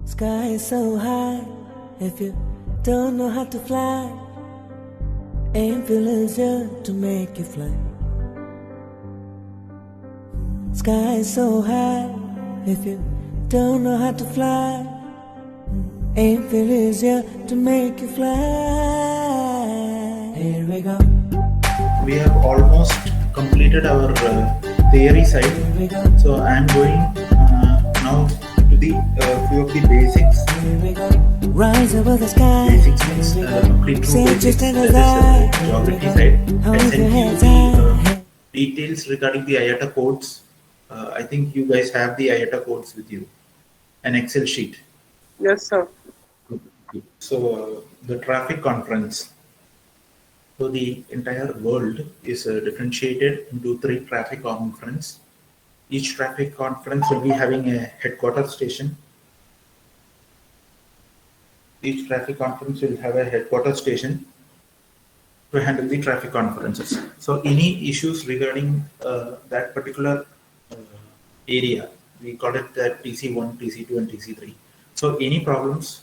Sky is so high, if you don't know how to fly, aim feel easier to make you fly. Sky is so high, if you don't know how to fly, aim feel easier to make you fly. Here we go. We have almost completed our theory side. Here we go. So I am going now to the few of the basics. Here we go. Rise over the sky. Basics means complete true Say basics. just That as is I. geography side. I Hold sent your you hands the high. details regarding the IATA codes. I think you guys have the IATA codes with you, an Excel sheet. Yes, sir. So the traffic conference. So the entire world is differentiated into 3 traffic conference. Each traffic conference will be having a headquarters station. Each traffic conference will have a headquarters station to handle the traffic conferences. So any issues regarding that particular uh, area, we call it that TC1, TC2, and TC3. So any problems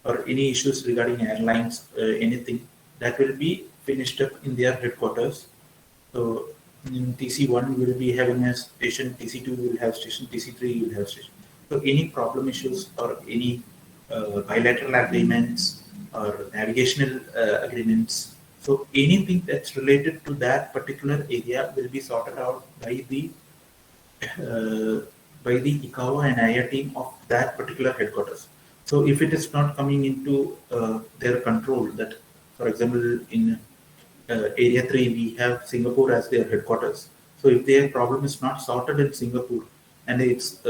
or any issues regarding airlines, anything that will be finished up in their headquarters. So in TC1 we will be having a station, TC2 will have station, TC3 will have station. So any problem issues or any bilateral agreements or navigational agreements. So anything that's related to that particular area will be sorted out by the ICAO and IA team of that particular headquarters. So if it is not coming into their control, that for example in Area 3 we have Singapore as their headquarters. So if their problem is not sorted in Singapore and it's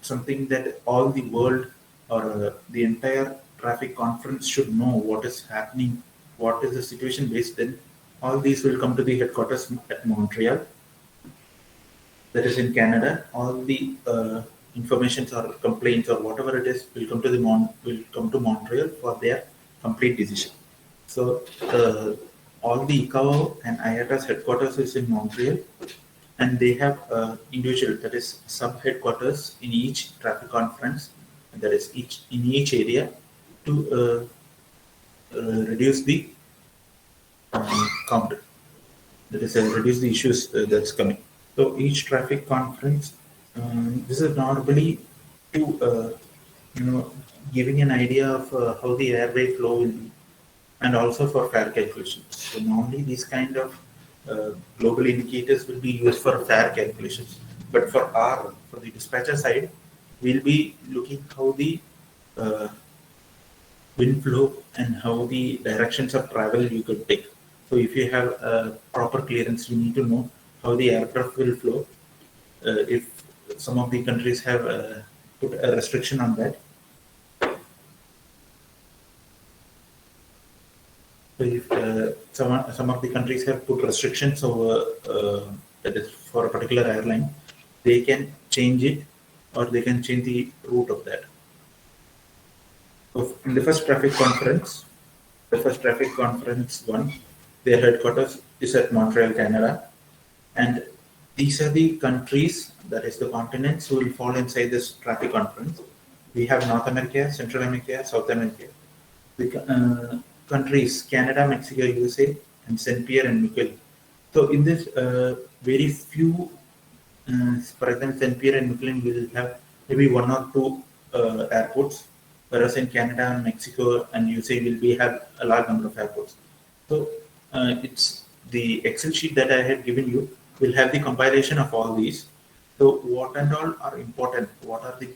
something that all the world or the entire traffic conference should know what is happening, what is the situation based, then all these will come to the headquarters at Montreal, that is in Canada. All the informations or complaints or whatever it is will come to will come to Montreal for their complete decision. So all the ICAO and IATA's headquarters is in Montreal, and they have individual, that is sub headquarters in each traffic conference, that is each in each area to reduce the count. That is reduce the issues that's coming. So each traffic conference, this is normally to giving an idea of how the airway flow will be, and also for fare calculations. So normally these kind of global indicators will be used for fare calculations. But for the dispatcher side, we'll be looking how the uh, wind flow and how the directions of travel you could take. So if you have proper clearance, you need to know how the aircraft will flow. If some of the countries have put a restriction on that. So if some of the countries have put restrictions over that is for a particular airline, they can change it or they can change the route of that. So in the first traffic conference, one, their headquarters is at Montreal, Canada, and these are the countries, that is the continents, who will fall inside this traffic conference. We have North America, Central America, South America. The countries Canada, Mexico, USA, and Saint Pierre and Miquelon. So in this, very few, for example, Saint Pierre and Miquelon will have maybe 1 or 2 airports, whereas in Canada, Mexico, and USA will be have a large number of airports. So it's the Excel sheet that I had given you will have the compilation of all these. So what and all are important? What are the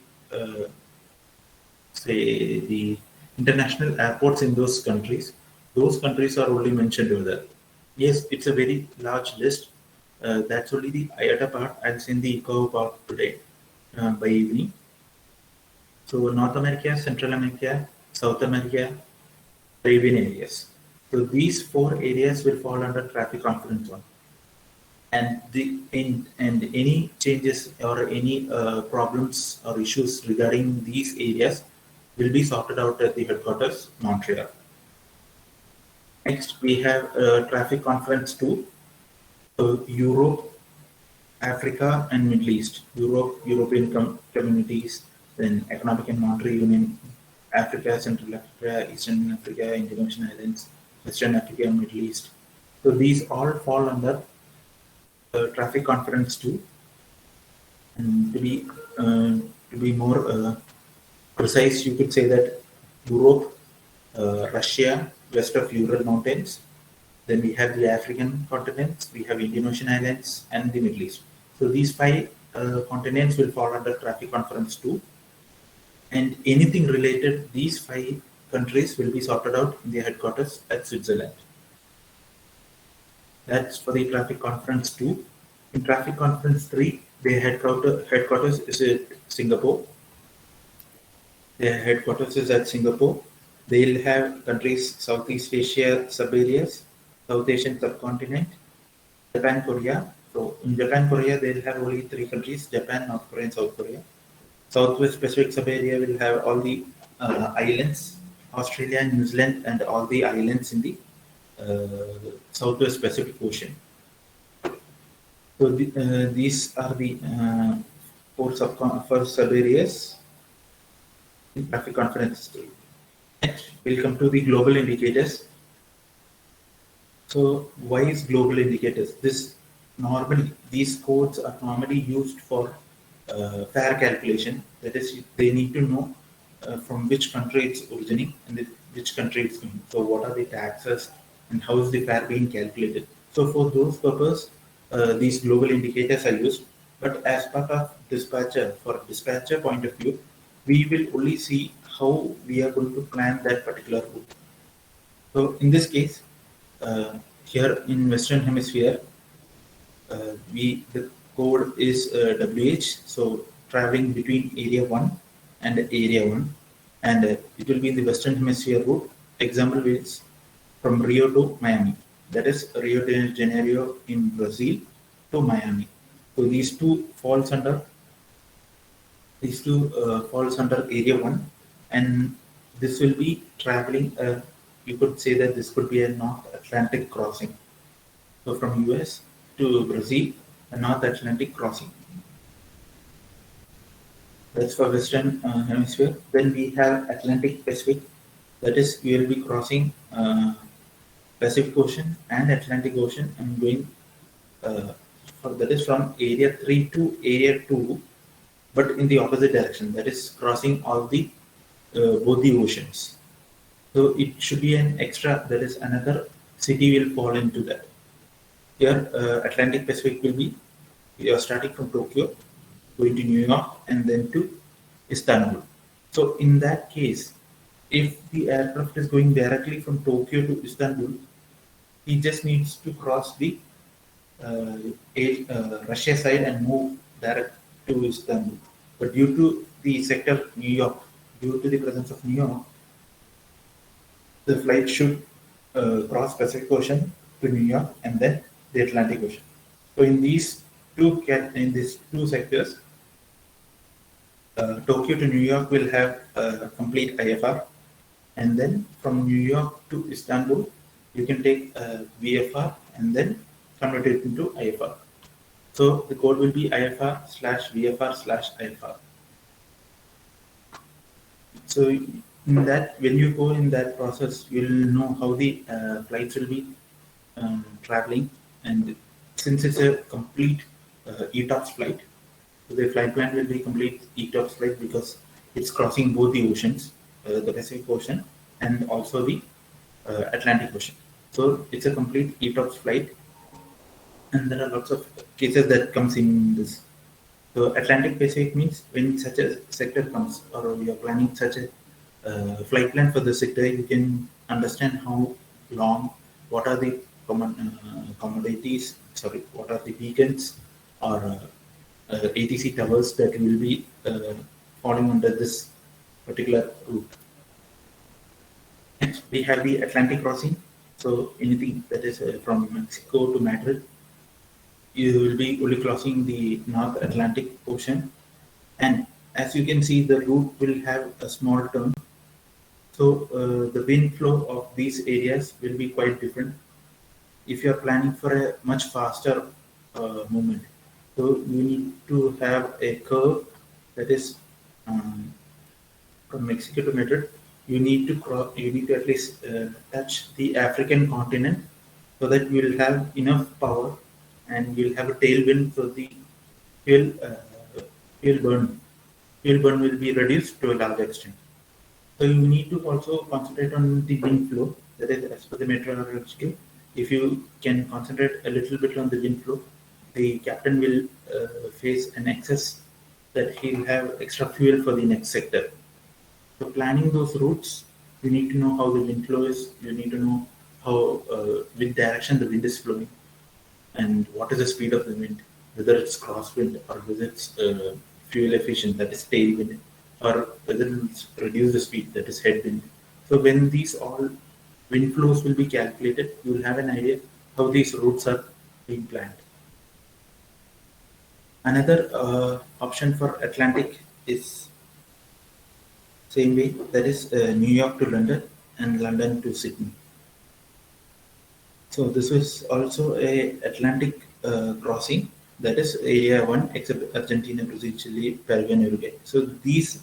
say the international airports in those countries? Those countries are only mentioned over there. Yes, it's a very large list. That's only the IATA part. I'll send the ICAO part today by evening. So North America, Central America, South America, Caribbean areas. So these 4 areas will fall under traffic conference 1. And any changes or any problems or issues regarding these areas will be sorted out at the headquarters, Montreal. Next, we have traffic conference 2, Europe, Africa, and Middle East. European communities, then Economic and Monetary Union, Africa, Central Africa, Eastern Africa, Indian Ocean Islands, Western Africa, Middle East. So these all fall under Traffic Conference 2. And to be more precise, you could say that Europe, Russia, west of Ural Mountains. Then we have the African continents, we have Indian Ocean Islands, and the Middle East. So these five continents will fall under Traffic Conference 2. And anything related, these five countries will be sorted out in the headquarters at Switzerland. That's for the Traffic Conference 2. In Traffic Conference 3, their headquarters is at Singapore. Their headquarters is at Singapore. They'll have countries Southeast Asia sub-areas, South Asian subcontinent, Japan, Korea. So in Japan, Korea, they'll have only three countries: Japan, North Korea, and South Korea. Southwest Pacific sub-area will have all the islands, Australia, New Zealand, and all the islands in the Southwest Pacific Ocean. So these are the four sub-areas in Traffic Conference 3. Next, we'll come to the global indicators. So why is global indicators? These codes are normally used for fare calculation. That is, they need to know from which country it's originating and which country it's going. So what are the taxes and how is the fare being calculated? So for those purposes, these global indicators are used. But as part of dispatcher, for dispatcher point of view, we will only see how we are going to plan that particular route. So in this case, here in Western Hemisphere, the code is WH, so traveling between Area 1 and Area 1, and it will be in the Western Hemisphere route. Example is from Rio to Miami, that is Rio de Janeiro in Brazil to Miami. So these two falls under Area 1, and this will be traveling. You could say that this could be a North Atlantic crossing. So from US to Brazil, a North Atlantic crossing. That's for Western Hemisphere. Then we have Atlantic Pacific. That is, we will be crossing Pacific Ocean and Atlantic Ocean and going. That is from Area 3 to Area 2, but in the opposite direction. That is crossing all the both the oceans. So it should be an extra. That is, another city will fall into that. Here, Atlantic Pacific will be, you are starting from Tokyo, going to New York, and then to Istanbul. So in that case, if the aircraft is going directly from Tokyo to Istanbul, he just needs to cross the Russia side and move direct to Istanbul. But due to the sector New York, due to the presence of New York, the flight should cross Pacific Ocean to New York and then the Atlantic Ocean. So in these two sectors, Tokyo to New York will have complete IFR, and then from New York to Istanbul, you can take VFR and then convert it into IFR. So the code will be IFR/VFR/IFR. So in that, when you go in that process, you'll know how the flights will be traveling, and since it's a complete ETOPS flight, so the flight plan will be complete ETOPS flight because it's crossing both the oceans, the Pacific Ocean and also the Atlantic Ocean. So it's a complete ETOPS flight, and there are lots of cases that comes in this. So Atlantic Pacific means when such a sector comes, or you are planning such a flight plan for the sector, you can understand how long, what are the commodities, what are the beacons or ATC towers that will be falling under this particular route. Next, we have the Atlantic crossing. So anything that is from Mexico to Madrid, you will be only crossing the North Atlantic Ocean, and as you can see, the route will have a small turn. So the wind flow of these areas will be quite different. If you are planning for a much faster movement, so you need to have a curve that is um, from Mexico to Madrid, you need to you need to at least touch the African continent so that you will have enough power and you'll have a tailwind for the fuel fuel burn. Fuel burn will be reduced to a large extent. So you need to also concentrate on the wind flow. That is, as per the meteorological, if you can concentrate a little bit on the wind flow, the captain will face an excess that he'll have extra fuel for the next sector. So planning those routes, you need to know how the wind flow is. You need to know how which direction the wind is flowing, and what is the speed of the wind, whether it's crosswind or whether it's fuel efficient, that is tailwind, or whether it's reduce the speed, that is headwind. So when these all wind flows will be calculated, you will have an idea how these routes are being planned. Another option for Atlantic is same way, that is New York to London and London to Sydney. So this is also a Atlantic crossing, that is area 1 except Argentina, Brazil, Chile, Paraguay, Uruguay. So this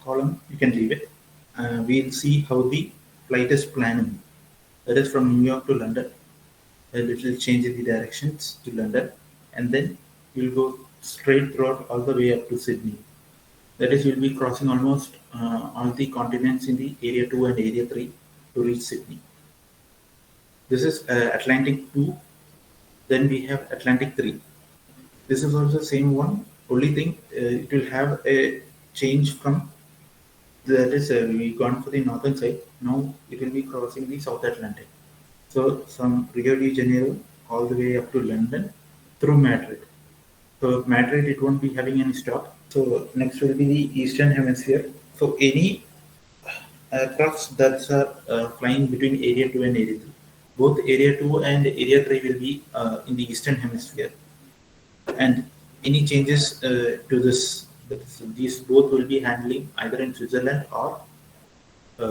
column you can leave it. We'll see how the flight is planning. That is from New York to London. A little change in the directions to London, and then you'll go straight throughout all the way up to Sydney. That is, you'll be crossing almost all the continents in the area 2 and area 3 to reach Sydney. This is Atlantic 2. Then we have Atlantic 3. This is also the same one. Only thing, it will have a change from, that is, we gone for the northern side. Now it will be crossing the South Atlantic. So from Rio de Janeiro all the way up to London through Madrid. So Madrid, it won't be having any stop. So next will be the Eastern Hemisphere. So any aircrafts that are flying between Area 2 and Area 3. Both Area 2 and Area 3 will be in the Eastern Hemisphere. And any changes to this, these both will be handling either in Switzerland or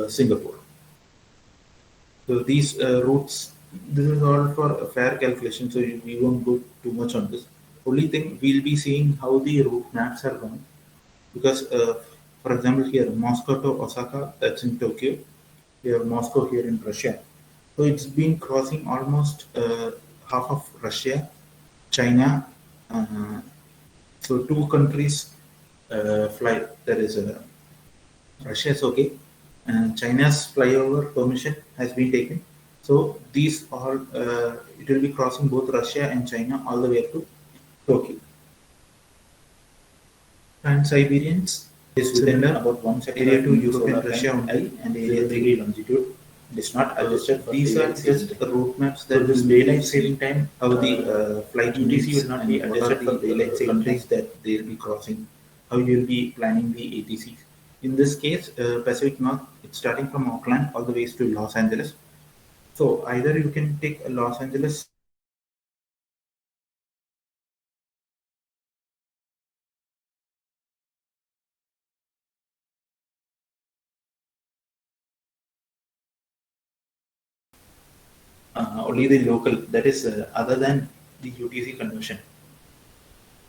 Singapore. So these routes, this is all for a fair calculation, so we won't go too much on this. Only thing, we'll be seeing how the route maps are going, because for example here Moscow to Osaka, that's in Tokyo. We have Moscow here in Russia. So it's been crossing almost half of Russia, China. So two countries fly. There is Russia is okay, and China's flyover permission has been taken. So these all it will be crossing both Russia and China all the way up to Tokyo. Trans-Siberians is within about 1 second. Area 2 Europe and Russia only, and Area 3 longitude. It is not adjusted. These are just the route maps that this daylight saving time, how the flight UTC will not be adjusted for daylight saving countries that they will be crossing, how you will be planning the ATCs. In this case, Pacific North, it's starting from Auckland all the way to Los Angeles. So either you can take Los Angeles only the local, that is other than the UTC conversion.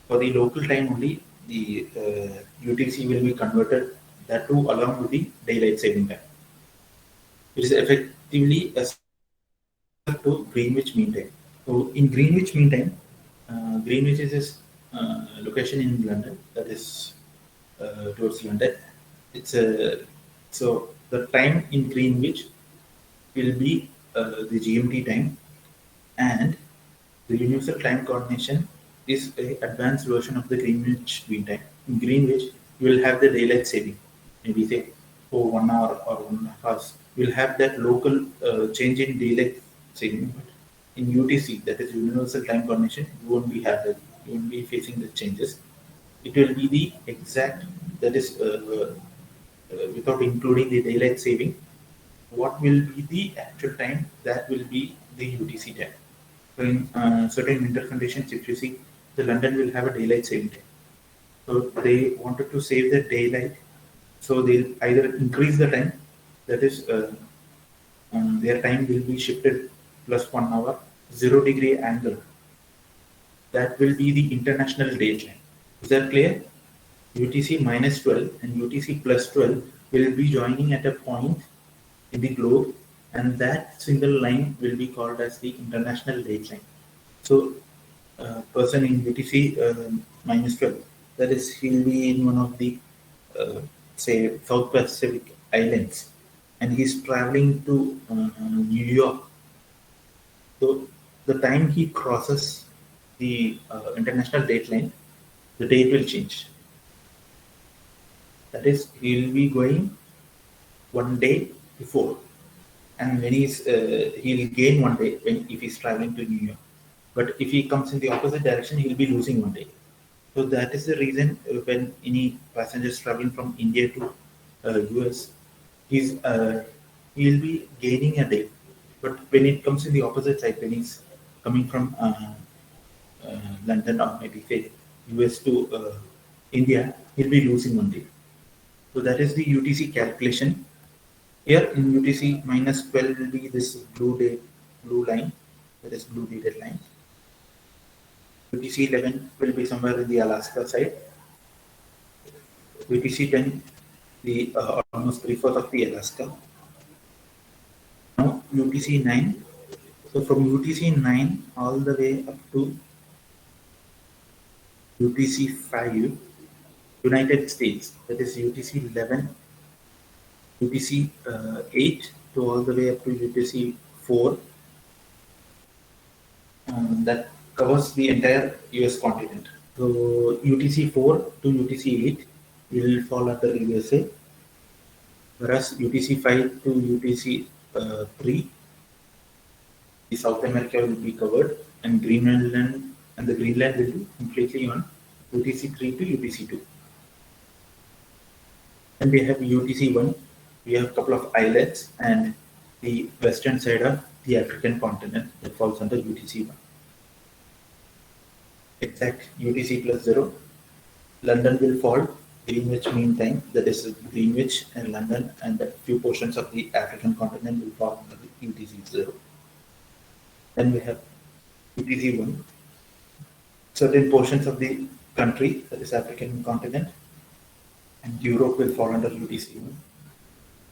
For the local time only, the UTC will be converted, that too along with the daylight saving time. It is effectively a to Greenwich Mean Time. So in Greenwich Mean Time, Greenwich is a location in London, that is towards London. It's a so the time in Greenwich will be the GMT time, and the Universal Time Coordination is a advanced version of the Greenwich Mean Time. In Greenwich, you will have the daylight saving, maybe say for 1 hour or 1.5 hours. You will have that local change in daylight saving. But in UTC, that is Universal Time Coordination, you won't be having, you won't be facing the changes. It will be the exact, that is without including the daylight saving. What will be the actual time? That will be the UTC time. So in certain winter conditions, if you see, the London will have a daylight saving time. So they wanted to save the daylight, so they'll either increase the time, that is their time will be shifted plus 1 hour, 0-degree angle. That will be the international daytime. Is that clear? UTC minus 12 and UTC plus 12 will be joining at a point in the globe, and that single line will be called as the international date line. So, person in UTC minus 12, that is, he'll be in one of the say South Pacific islands, and he's traveling to New York. So, the time he crosses the international date line, the date will change. That is, he'll be going one day before, and when he'll gain one day when if he's traveling to New York. But if he comes in the opposite direction, he'll be losing one day. So that is the reason when any passengers traveling from India to US, he'll be gaining a day. But when it comes in the opposite side, when he's coming from London or maybe say US to India, he'll be losing one day. So that is the UTC calculation. Here in UTC minus 12 will be this blue line, that is blue dated line. UTC 11 will be somewhere in the Alaska side. UTC 10, the almost 3/4 of the Alaska. Now UTC 9. So from UTC 9 all the way up to UTC 5, United States, that is UTC 11, UTC 8 to all the way up to UTC 4. That covers the entire US continent. So UTC 4 to UTC 8 will fall under USA, whereas UTC 5 to UTC 3, the South America will be covered, and Greenland will be completely on UTC 3 to UTC 2. Then we have UTC 1, we have a couple of islets and the western side of the African continent that falls under UTC 1. Exact UTC plus 0. London will fall, Greenwich Mean Time, that is Greenwich and London, and a few portions of the African continent will fall under the UTC 0. Then we have UTC 1. Certain portions of the country, that is African continent, and Europe will fall under UTC 1.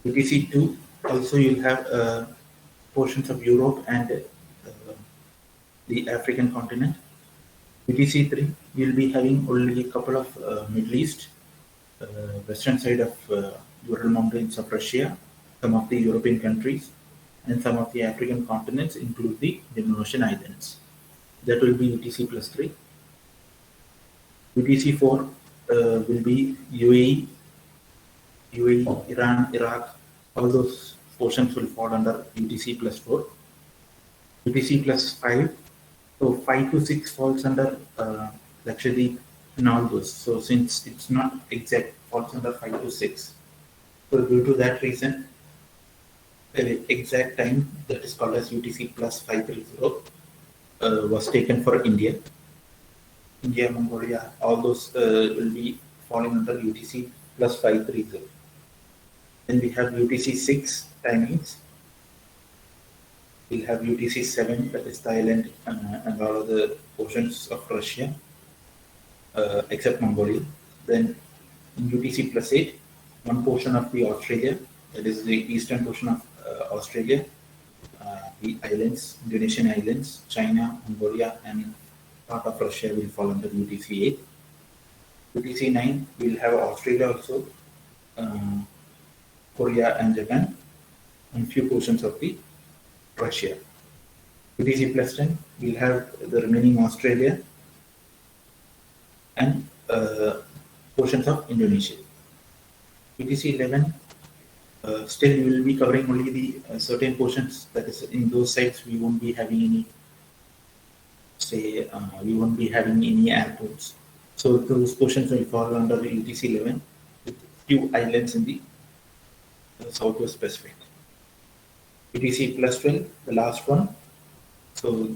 UTC 2, also you'll have portions of Europe and the African continent. UTC 3, you'll be having only a couple of Middle East, western side of Ural Mountains of Russia, some of the European countries, and some of the African continents, include the Indian Ocean Islands. That will be UTC plus 3. UTC 4 will be UAE, Iran, Iraq, all those portions will fall under UTC plus 4. UTC plus 5, so 5 to 6 falls under Lakshadweep and all those. So since it's not exact, falls under 5 to 6. So due to that reason, the exact time that is called as UTC plus 530 was taken for India. India, Mongolia, all those will be falling under UTC plus 530. Then we have UTC 6 timings. We'll have UTC 7, that is Thailand and all other portions of Russia, except Mongolia. Then in UTC plus 8, one portion of the Australia, that is the eastern portion of Australia, the islands, Indonesian islands, China, Mongolia, and part of Russia will fall under UTC 8. UTC 9 will have Australia also, Korea and Japan, and few portions of the Russia. UTC plus 10 will have the remaining Australia and portions of Indonesia. UTC 11, still we will be covering only the certain portions, that is in those sites we won't be having any, we won't be having any airports. So those portions will fall under the UTC 11 with few islands in the Southwest Pacific. UTC plus 12, the last one. So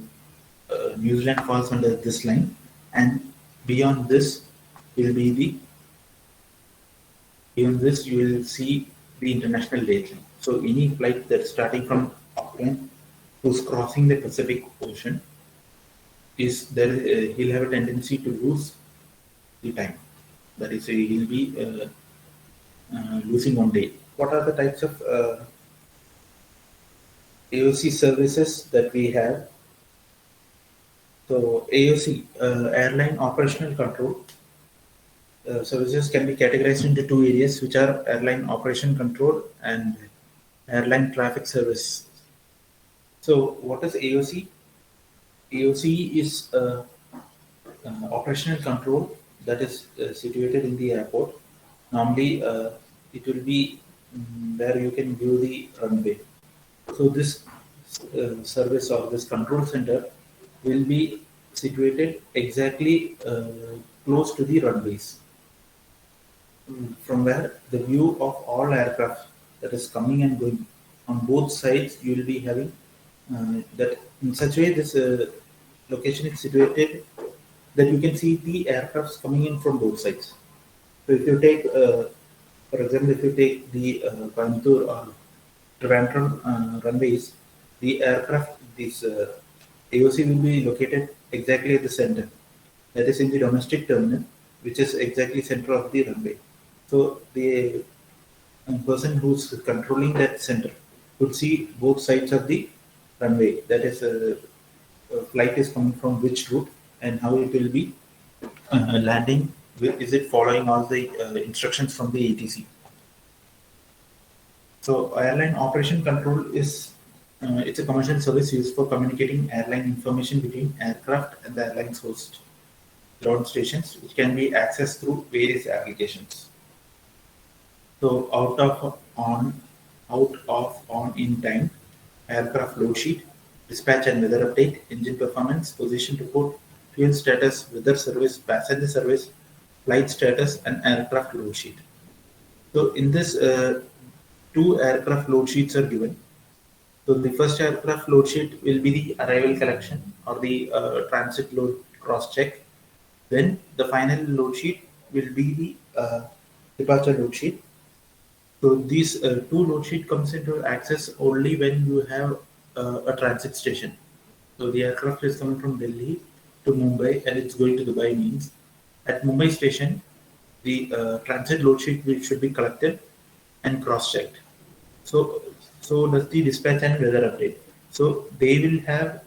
New Zealand falls under this line, and beyond this will be the, beyond this you will see the international date line. So any flight that's starting from Auckland who's crossing the Pacific Ocean is there, he'll have a tendency to lose the time. That is, he'll be losing one day. What are the types of AOC services that we have? So AOC, airline operational control services can be categorized into two areas, which are airline operation control and airline traffic service. So what is AOC? AOC is operational control that is situated in the airport. Normally, it will be where you can view the runway. So this service or this control center will be situated exactly close to the runways, from where the view of all aircraft that is coming and going on both sides, you will be having that in such a way this location is situated that you can see the aircrafts coming in from both sides. So if you take, for example, if you take the Coimbatore or Trivandrum runways, the aircraft, this AOC will be located exactly at the center. That is in the domestic terminal, which is exactly center of the runway. So the person who's controlling that center could see both sides of the runway. That is, flight is coming from which route and how it will be landing. Is it following all the instructions from the ATC? So airline operation control is it's a commercial service used for communicating airline information between aircraft and the airline's host ground stations, which can be accessed through various applications. So out of on in time, aircraft load sheet, dispatch and weather update, engine performance, position report, fuel status, weather service, passenger service, flight status, and aircraft load sheet. So in this, two aircraft load sheets are given. So the first aircraft load sheet will be the arrival collection or the transit load cross check. Then the final load sheet will be the departure load sheet. So these two load sheet comes into access only when you have a transit station. So the aircraft is coming from Delhi to Mumbai and it's going to Dubai, means at Mumbai station, the transit load sheet should be collected and cross-checked. So does the dispatch and weather update. So they will have,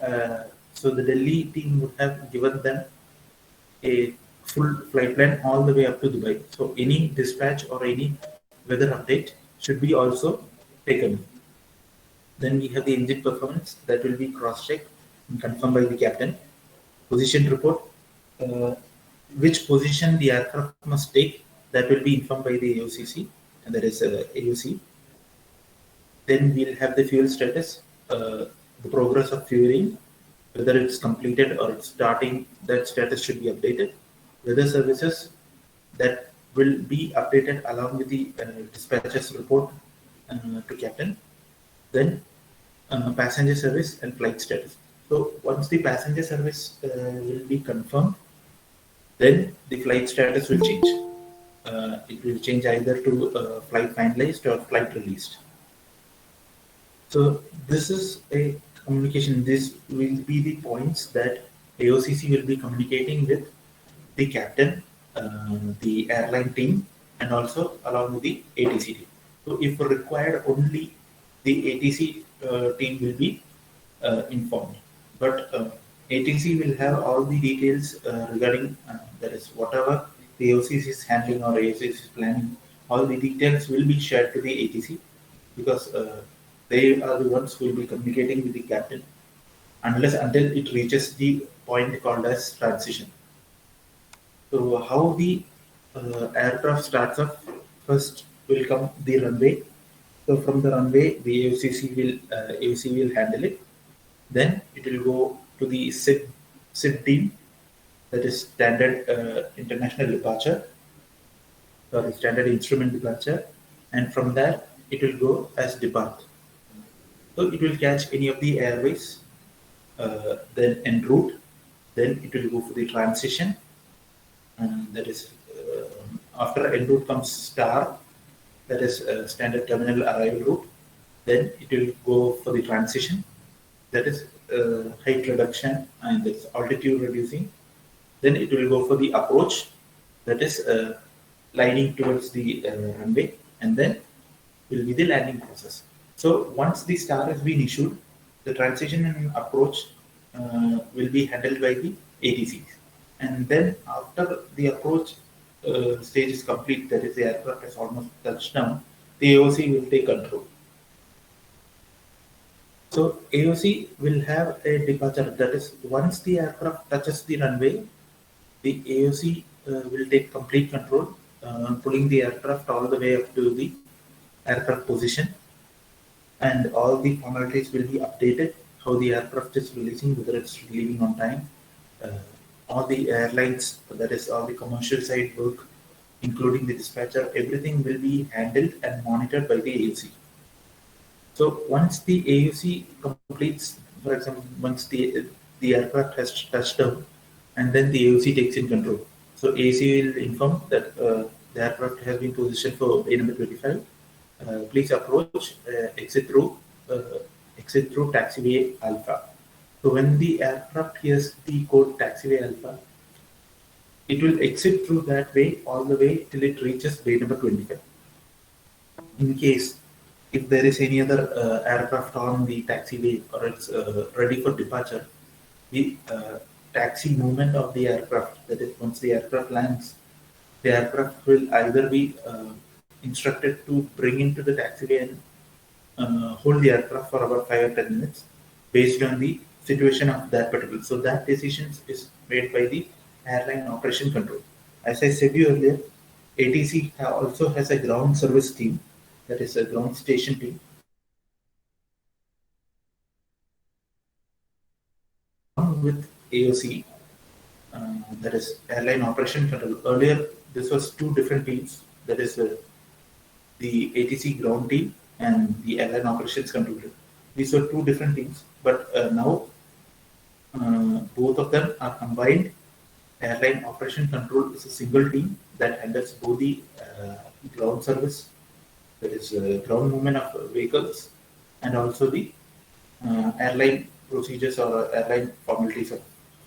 so the Delhi team would have given them a full flight plan all the way up to Dubai. So any dispatch or any weather update should be also taken. Then we have the engine performance that will be cross-checked and confirmed by the captain. Position report, which position the aircraft must take, that will be informed by the AOCC, and that is AOC. Then we'll have the fuel status, the progress of fueling, whether it's completed or it's starting, that status should be updated. Weather services, that will be updated along with the dispatcher's report to captain. Then passenger service and flight status. So once the passenger service will be confirmed, then the flight status will change. It will change either to flight finalized or flight released. So this is a communication. This will be the points that AOCC will be communicating with the captain, the airline team, and also along with the ATC team. So if required, only the ATC team will be informed. But ATC will have all the details regarding that is whatever the AOCC is handling or AOCC is planning. All the details will be shared to the ATC because they are the ones who will be communicating with the captain until it reaches the point called as transition. So how the aircraft starts off, first will come the runway. So from the runway, the AOC will handle it. Then it will go to the SID team, that is standard international departure, or standard instrument departure, and from there it will go as depart. So it will catch any of the airways, then en route, then it will go for the transition, and that is after en route comes star, that is standard terminal arrival route. Then it will go for the transition, that is height reduction and that's altitude reducing. Then it will go for the approach, that is gliding towards the runway, and then will be the landing process. So once the star has been issued, the transition and approach will be handled by the ATCs. And then after the approach stage is complete, that is the aircraft has almost touched down, the AOC will take control. So AOC will have a departure, that is once the aircraft touches the runway, the AOC will take complete control, pulling the aircraft all the way up to the aircraft position, and all the formalities will be updated, how the aircraft is releasing, whether it's leaving on time, all the airlines, that is all the commercial side work, including the dispatcher, everything will be handled and monitored by the AOC. So once the AOC completes, for example, once the aircraft has touched down, and then the AOC takes in control. So AOC will inform that the aircraft has been positioned for bay number 25. Please approach, exit through taxiway alpha. So when the aircraft hears the code taxiway alpha, it will exit through that way all the way till it reaches bay number 25. In case if there is any other aircraft on the taxiway or it's ready for departure, the taxi movement of the aircraft, that is once the aircraft lands, the aircraft will either be instructed to bring into the taxiway and hold the aircraft for about 5 or 10 minutes based on the situation of that particular. So that decision is made by the airline operation control. As I said earlier, ATC also has a ground service team, that is a ground station team. With AOC, that is airline operation control. Earlier, this was two different teams, that is the ATC ground team and the airline operations control team. These were two different teams, but now both of them are combined. Airline operation control is a single team that handles both the ground service, that is ground movement of vehicles, and also the airline procedures or airline formalities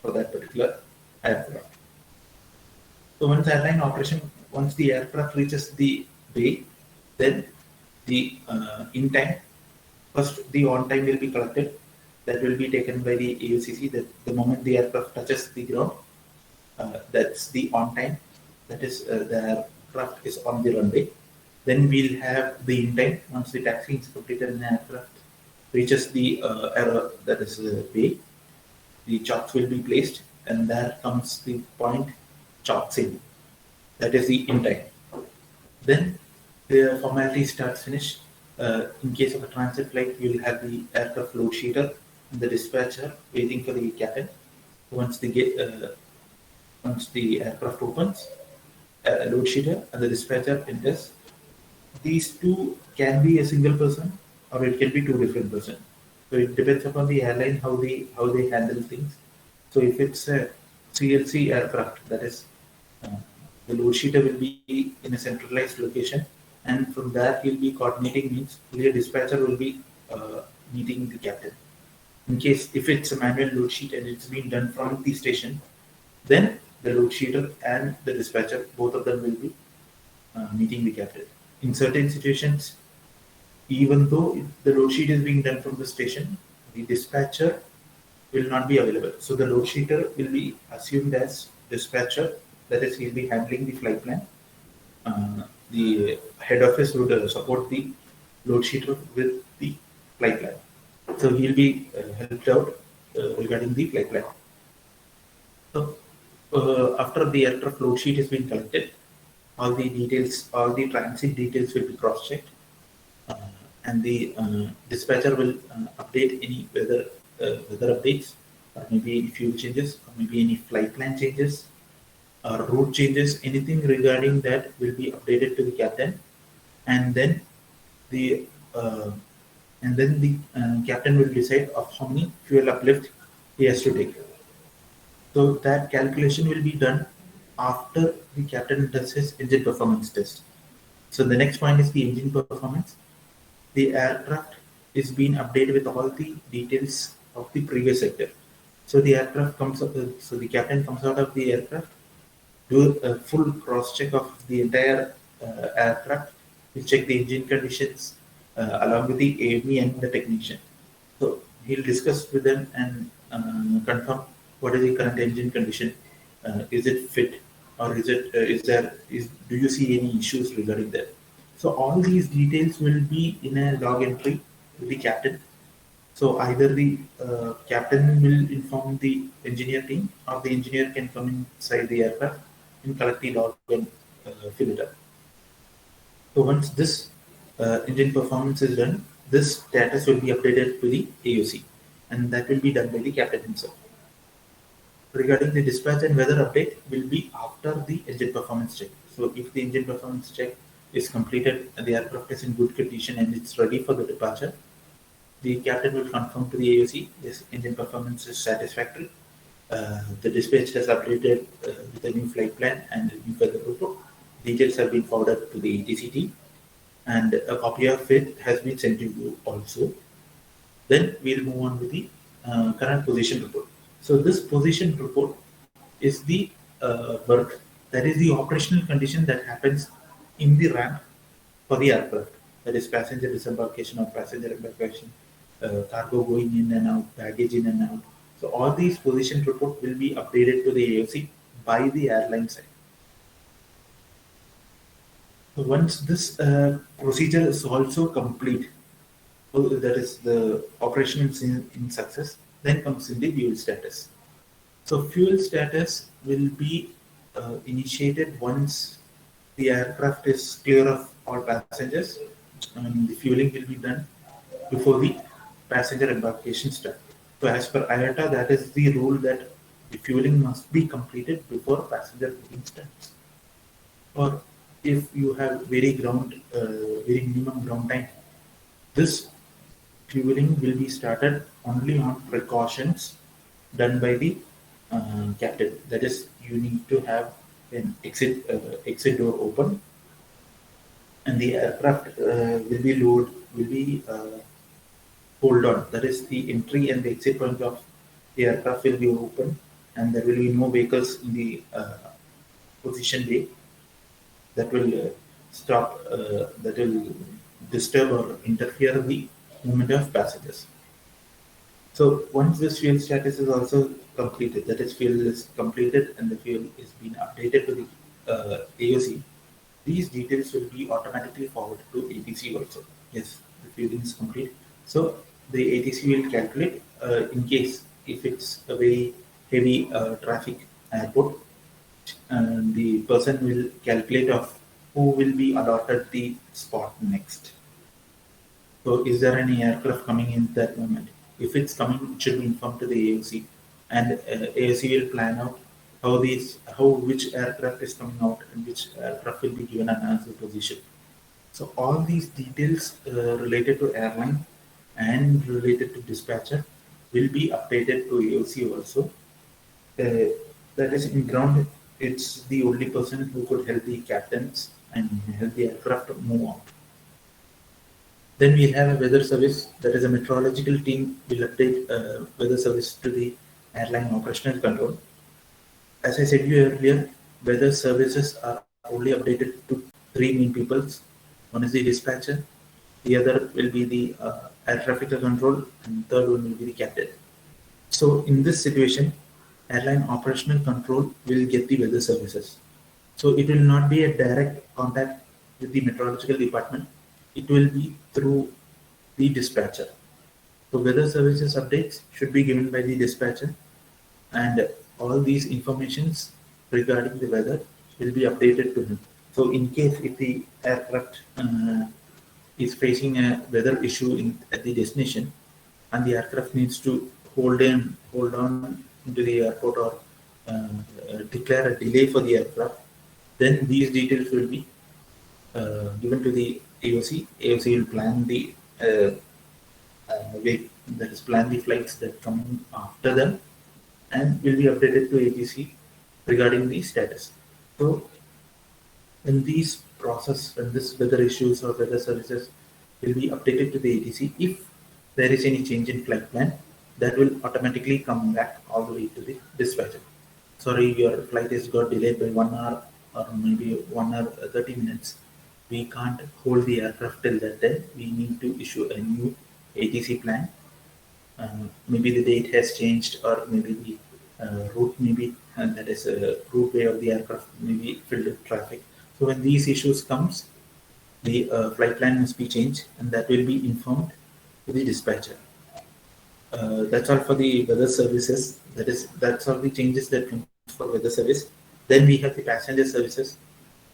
for that particular aircraft. So once the aircraft reaches the bay, then the in time, first the on time will be collected. That will be taken by the AOCC. That the moment the aircraft touches the ground, that's the on time. That is the aircraft is on the runway. Then we'll have the in time. Once the taxiing is completed and the aircraft reaches the that is bay, the chocks will be placed, and there comes the point chocks in. That is the in time. Then the formality starts finished. In case of a transit flight, you will have the aircraft load sheeter and the dispatcher waiting for the captain. Once the aircraft opens, load sheeter and the dispatcher enters. These two can be a single person, or it can be two different persons. So it depends upon the airline how they handle things. So if it's a CLC aircraft, that is the load sheeter will be in a centralized location, and from there he'll be coordinating means the dispatcher will be meeting the captain. In case if it's a manual load sheet and it's been done from the station, then the load sheeter and the dispatcher, both of them will be meeting the captain. In certain situations, even though the load sheet is being done from the station, the dispatcher will not be available. So the load sheeter will be assumed as dispatcher, that is, he'll be handling the flight plan. The head office would support the load sheeter with the flight plan. So he'll be helped out regarding the flight plan. So after the aircraft load sheet has been collected, all the details, all the transit details will be cross-checked, and the dispatcher will update any weather updates, or maybe any fuel changes, or maybe any flight plan changes, or route changes. Anything regarding that will be updated to the captain, and then the captain will decide of how many fuel uplift he has to take. So that calculation will be done after the captain does his engine performance test. So the next point is the engine performance. The aircraft is being updated with all the details of the previous sector. So the aircraft comes up, so the captain comes out of the aircraft, do a full cross check of the entire aircraft. He'll check the engine conditions along with the AME and the technician. So he'll discuss with them and confirm what is the current engine condition. Is it fit, or is do you see any issues regarding that? So all these details will be in a log entry with the captain. So either the captain will inform the engineer team, or the engineer can come inside the aircraft and collect the log and fill it up. So once this engine performance is done, this status will be updated to the AOC, and that will be done by the captain himself. Regarding the dispatch and weather update will be after the engine performance check. So if the engine performance check is completed and the aircraft is in good condition and it's ready for the departure, the captain will confirm to the AOC, yes, engine performance is satisfactory. The dispatch has updated with a new flight plan and a new weather report. Details have been forwarded to the ATC team, and a copy of it has been sent to you also. Then we'll move on with the current position report. So this position report is the work, that is the operational condition that happens in the ramp for the aircraft. That is passenger disembarkation or passenger embarkation, cargo going in and out, baggage in and out. So all these position report will be updated to the AOC by the airline side. So once this procedure is also complete, so that is the operation is in success, then comes in the fuel status. So fuel status will be initiated once the aircraft is clear of all passengers, and the fueling will be done before the passenger embarkation start. So as per IATA, that is the rule that the fueling must be completed before passenger booking starts. Or if you have very minimum ground time, this fueling will be started only on precautions done by the captain. That is, you need to have an exit door open, and the aircraft will be hold on. That is, the entry and the exit point of the aircraft will be open, and there will be no vehicles in the position bay that will that will disturb or interfere with the movement of passengers. So once this fuel status is also completed, that is, fuel is completed and the fuel is being updated to the AOC, these details will be automatically forwarded to ATC also. Yes, the fueling is complete. So the ATC will calculate in case if it's a very heavy traffic airport, the person will calculate of who will be allotted the spot next. So is there any aircraft coming in that moment? If it's coming, it should be informed to the AOC, and AOC will plan out which aircraft is coming out and which aircraft will be given an answer position. So all these details related to airline and related to dispatcher will be updated to AOC also. That is, in ground, it's the only person who could help the captains and help the aircraft move on. Then we have a weather service, that is a meteorological team will update weather service to the airline operational control. As I said you earlier, weather services are only updated to three main peoples. One is the dispatcher, the other will be the air traffic control, and third one will be the captain. So in this situation, airline operational control will get the weather services. So it will not be a direct contact with the meteorological department. It will be through the dispatcher. So weather services updates should be given by the dispatcher, and all these informations regarding the weather will be updated to him. So in case if the aircraft is facing a weather issue at the destination, and the aircraft needs to hold on into the airport, or declare a delay for the aircraft, then these details will be given to the AOC. AOC will plan the way, that is, plan the flights that come after them, and will be updated to ATC regarding the status. So when this weather issues or weather services will be updated to the ATC, if there is any change in flight plan, that will automatically come back all the way to the dispatcher. sorry, your flight is got delayed by 1 hour or maybe 1 hour 30 minutes, we can't hold the aircraft till that day. We need to issue a new ATC plan. Maybe the date has changed, or maybe the route, maybe and that is a route way of the aircraft, maybe filled with traffic. So when these issues comes, the flight plan must be changed, and that will be informed to the dispatcher. That's all for the weather services. That's all the changes that come for weather service. Then we have the passenger services.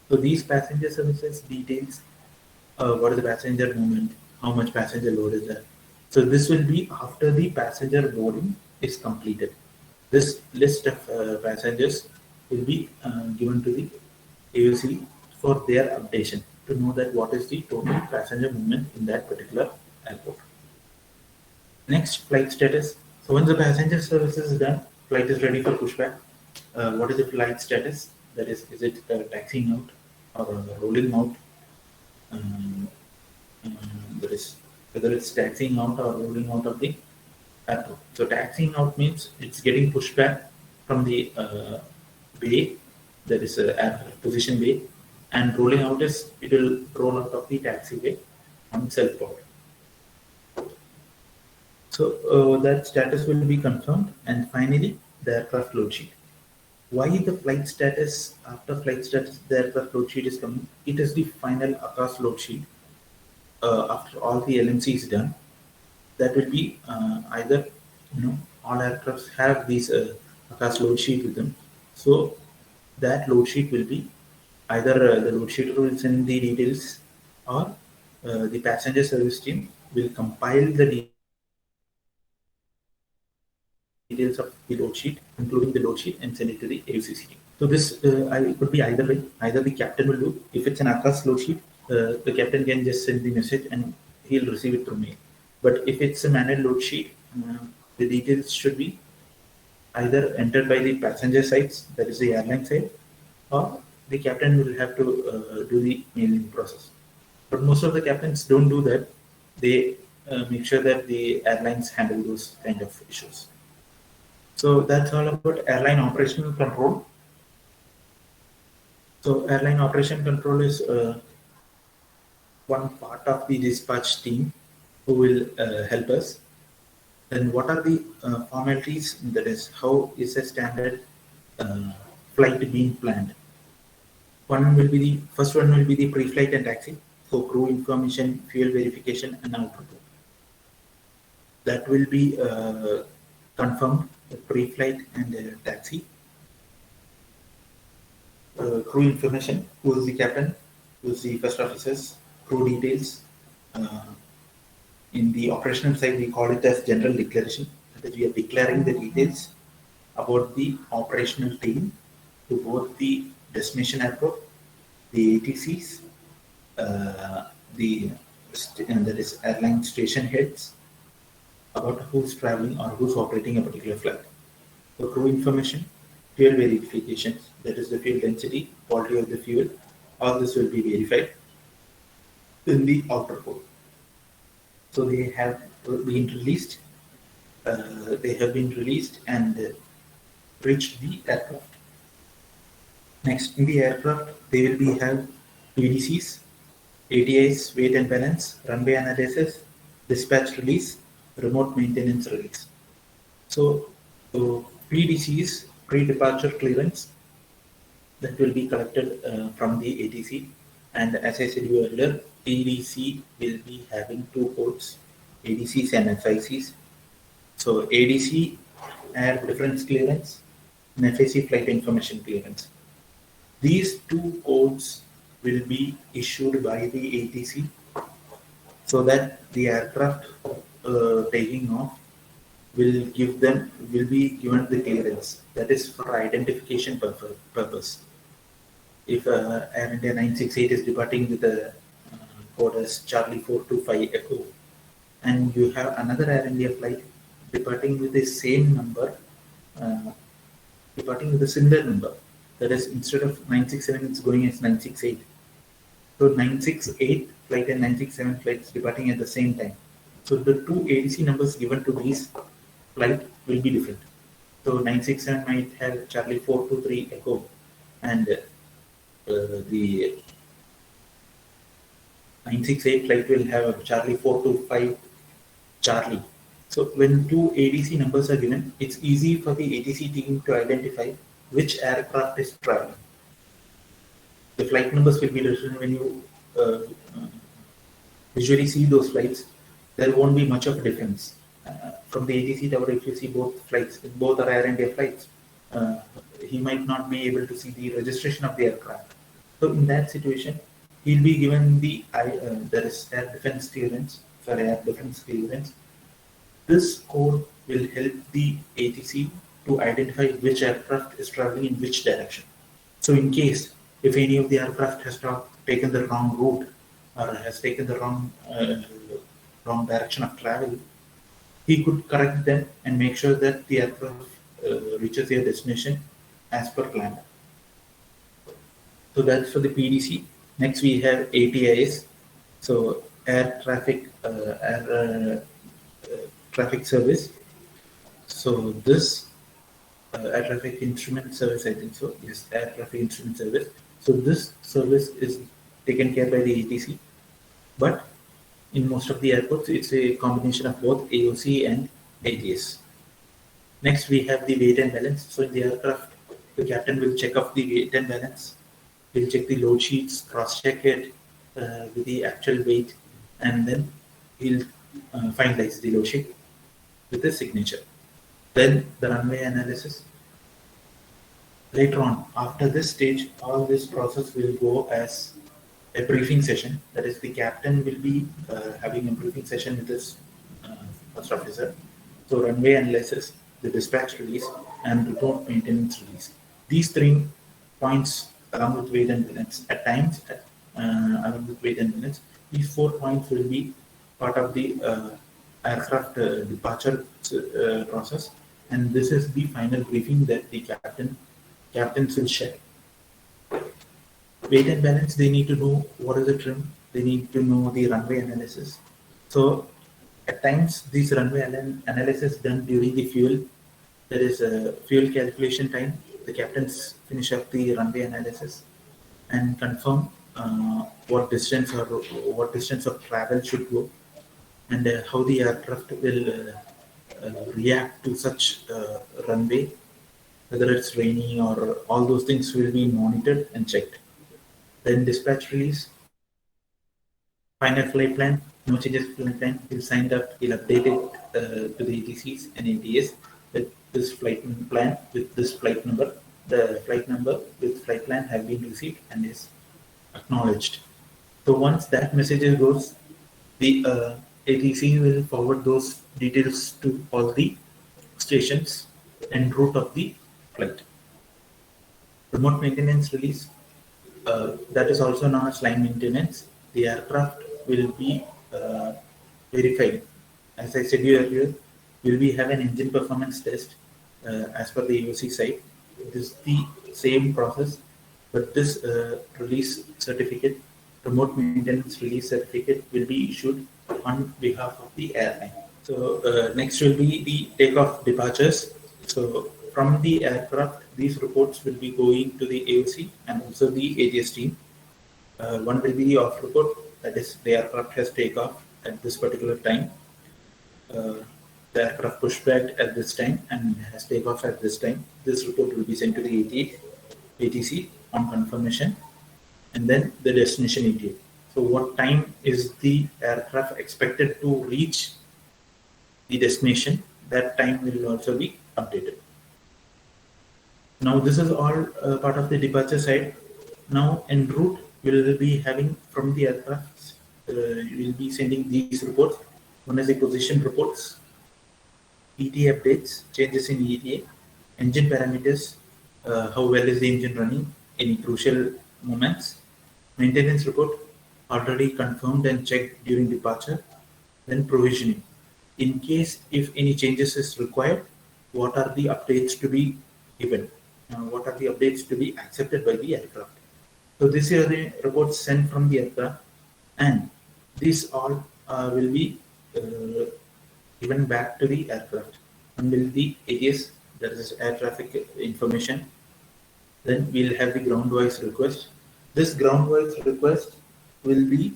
So these passenger services details what is the passenger movement, how much passenger load is there. So this will be after the passenger boarding is completed. This list of passengers will be given to the AOC for their updation to know that what is the total passenger movement in that particular airport. Next, flight status. So once the passenger service is done, flight is ready for pushback. What is the flight status? That is it taxiing out or rolling out? That is whether it's taxiing out or rolling out of the airport. So taxiing out means it's getting pushed back from the bay, that is aircraft position bay, and rolling out is it will roll out of the taxiway on self-board. So that status will be confirmed, and finally the aircraft load sheet. Why the flight status? After flight status, the aircraft load sheet is coming. It is the final ACAS load sheet. After all the LMC is done, that will be either all aircrafts have these ACAS load sheet with them. So that load sheet will be either the load sheeter will send the details, or the passenger service team will compile the details of the load sheet, including the load sheet, and send it to the AOCC team. So this it could be either way. Either the captain will do. If it's an ACAS load sheet, the captain can just send the message and he'll receive it through mail. But if it's a manual load sheet, the details should be either entered by the passenger sides, that is the airline side, or the captain will have to do the mailing process. But most of the captains don't do that. They make sure that the airlines handle those kind of issues. So that's all about airline operational control. So airline operation control is one part of the dispatch team who will help us. Then what are the formalities? That is, how is a standard flight being planned? First one will be the pre-flight and taxi. So crew information, fuel verification, and output. That will be confirmed, the pre-flight and taxi. Crew information, who is the captain, who is the first officers, crew details. In the operational side, we call it as general declaration. That is, we are declaring the details about the operational team to both the destination airport, the ATCs, that is airline station heads, about who's traveling or who's operating a particular flight. So crew information, fuel verifications, that is the fuel density, quality of the fuel, all this will be verified in the outer port. So they have been released. And reached the aircraft. Next, in the aircraft, they will have PDCs, ATIs, weight and balance, runway analysis, dispatch release, remote maintenance release. So PDCs, pre-departure clearance, that will be collected from the ATC. And as I said you earlier, ADC will be having two codes, ADCs and FICs. So ADC, air difference clearance, and FIC, flight information clearance. These two codes will be issued by the ATC so that the aircraft taking off will be given the clearance. That is for identification purpose. If Air India 968 is departing with a code as Charlie 425 Echo, and you have another Air India flight departing with the same number, departing with a similar number, that is, instead of 967, it's going as 968. So 968 flight and 967 flights departing at the same time. So the two ADC numbers given to these flight will be different. So 967 might have Charlie 423 Echo, and the 968 flight will have Charlie 425 Charlie. So when two ATC numbers are given, it's easy for the ATC team to identify which aircraft is traveling. The flight numbers will be written when you uh, visually see those flights. There won't be much of a difference. From the ATC tower, if you see both flights, both are Air India flights, he might not be able to see the registration of the aircraft. So in that situation, he'll be given there is air defense clearance. For air defense clearance, this code will help the ATC to identify which aircraft is traveling in which direction. So in case if any of the aircraft has taken the wrong route or has taken the wrong direction of travel, he could correct them and make sure that the aircraft reaches their destination as per plan. So that's for the PDC. Next we have ATIS, so air traffic traffic service. So this air traffic instrument service, I think so. Yes, air traffic instrument service. So this service is taken care by the ATC, but in most of the airports, it's a combination of both AOC and ATS. Next, we have the weight and balance. So in the aircraft, the captain will check off the weight and balance. He'll check the load sheets, cross-check it with the actual weight, and then he'll finalize the load sheet with a signature. Then the runway analysis. Later on, after this stage, all this process will go as a briefing session. That is, the captain will be having a briefing session with his first officer. So runway analysis, the dispatch release, and report maintenance release. These 3 points, along with weight and balance, at times, along with weight and balance, these 4 points will be part of the aircraft departure process, and this is the final briefing that the captains will share. Weight and balance, they need to know what is the trim, they need to know the runway analysis. So at times, this runway analysis done during the fuel, there is a fuel calculation time. The captains finish up the runway analysis and confirm what distance of travel should go, and how the aircraft will react to such runway, whether it's rainy or all those things will be monitored and checked. Then dispatch release, final flight plan, no changes to flight plan. He'll sign up, he'll update it to the ATCs and ATS with this flight plan with this flight number. The flight number with flight plan have been received and is acknowledged. So once that message goes, the ATC will forward those details to all the stations and route of the flight. Remote maintenance release, that is also known as line maintenance. The aircraft will be verified. As I said earlier, we'll be having an engine performance test as per the AOC site. It is the same process, but this release certificate, remote maintenance release certificate, will be issued on behalf of the airline. So next will be the takeoff departures. So from the aircraft, these reports will be going to the AOC and also the ATS team. One will be the off report, that is, the aircraft has takeoff at this particular time. The aircraft pushback at this time and has takeoff at this time. This report will be sent to the ATC on confirmation, and then the destination ETA. So what time is the aircraft expected to reach the destination? That time will also be updated. Now this is all part of the departure side. Now en route, we will be having from the aircraft, we will be sending these reports. One is the position reports, ETA updates, changes in ETA, engine parameters, how well is the engine running, any crucial moments, maintenance report, already confirmed and checked during departure, then provisioning. In case if any changes is required, what are the updates to be given? What are the updates to be accepted by the aircraft? So this are the reports sent from the aircraft, and these all will be given back to the aircraft until the ATS there is air traffic information. Then we'll have the ground voice request. This ground voice request will be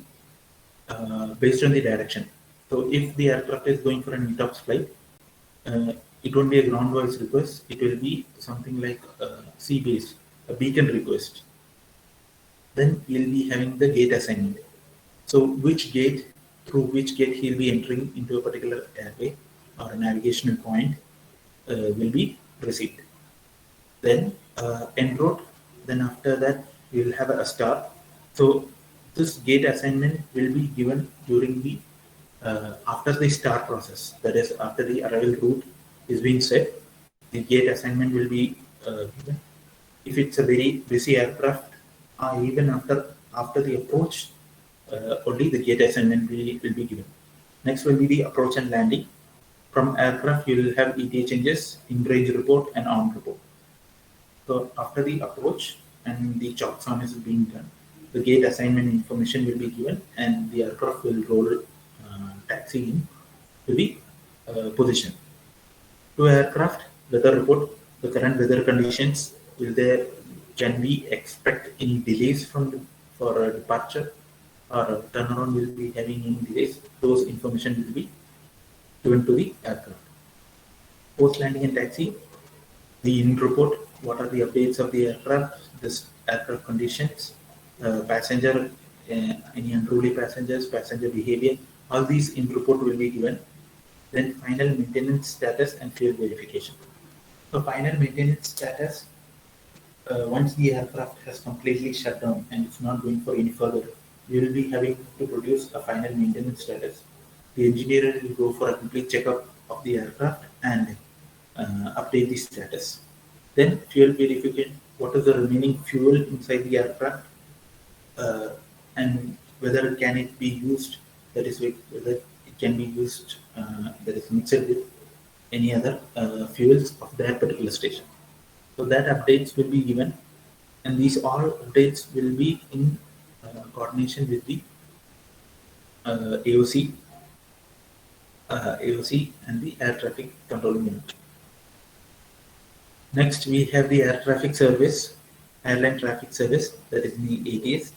based on the direction. So if the aircraft is going for an ETOPS flight, it won't be a ground voice request. It will be something like sea based, a beacon request. Then we'll be having the gate assignment. So through which gate he'll be entering into a particular airway or a navigational point will be received. Then en route. Then after that we will have a start. So this gate assignment will be given during the after the start process. That is after the arrival route is being set. The gate assignment will be given. If it's a very busy aircraft, even after the approach, only the gate assignment will be given. Next will be the approach and landing. From aircraft, you will have ETA changes, in range report, and on report. So after the approach and the chalk on is being done, the gate assignment information will be given, and the aircraft will roll taxi in to the position. To aircraft weather report, the current weather conditions. Can we expect any delays for a departure or a turnaround? Will be having any delays? Those information will be given to the aircraft. Post landing and taxi, the in report. What are the updates of the aircraft? This aircraft conditions, passenger, any unruly passengers, passenger behavior. All these in report will be given. Then final maintenance status and fuel verification. So final maintenance status, once the aircraft has completely shut down and it's not going for any further, we will be having to produce a final maintenance status. The engineer will go for a complete checkup of the aircraft and update the status. Then fuel verification, what is the remaining fuel inside the aircraft and whether can it be used, that is whether it can be used that is mixed with any other fuels of that particular station. So that updates will be given, and these all updates will be in coordination with the AOC, AOC and the air traffic control unit. Next, we have the air traffic service, airline traffic service, that is the ATS.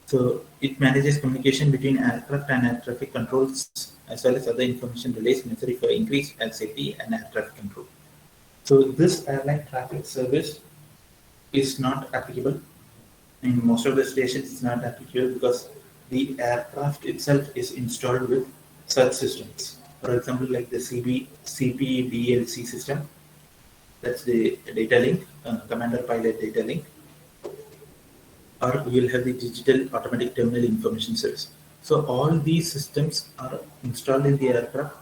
So it manages communication between aircraft and air traffic controls as well as other information relays necessary for increased air safety and air traffic control. So this airline traffic service is not applicable. In most of the stations, it's not applicable because the aircraft itself is installed with such systems. For example, like the CPDLC system, that's the data link, commander pilot data link, or we will have the digital automatic terminal information service. So all these systems are installed in the aircraft.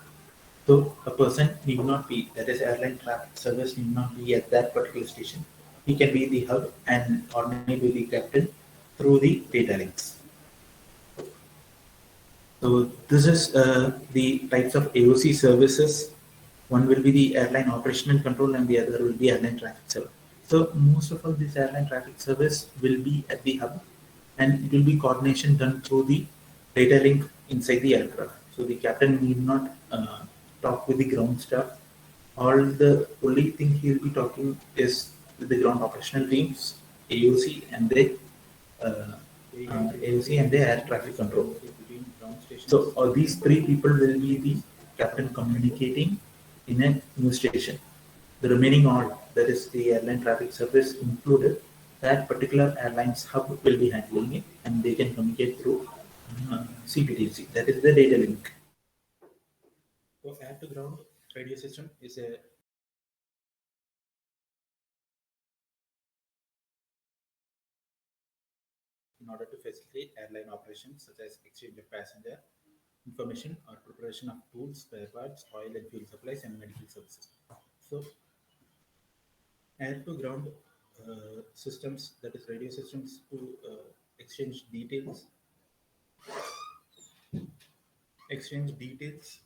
So a person need not be, that is airline traffic service need not be at that particular station. He can be the hub and coordinate with the captain through the data links. So this is the types of AOC services. One will be the airline operational control and the other will be airline traffic service. So most of all this airline traffic service will be at the hub and it will be coordination done through the data link inside the aircraft. So the captain need not talk with the ground staff. All the only thing he will be talking is with the ground operational teams, AOC and the air traffic control. So these three people will be the captain communicating in a new station. The remaining all, that is the airline traffic service included, that particular airline's hub will be handling it and they can communicate through CPTC, that is the data link. So air to ground radio system is a in order to facilitate airline operations such as exchange of passenger information or preparation of tools, spare parts, oil and fuel supplies, and medical services. So, air to ground systems, that is radio systems, to exchange details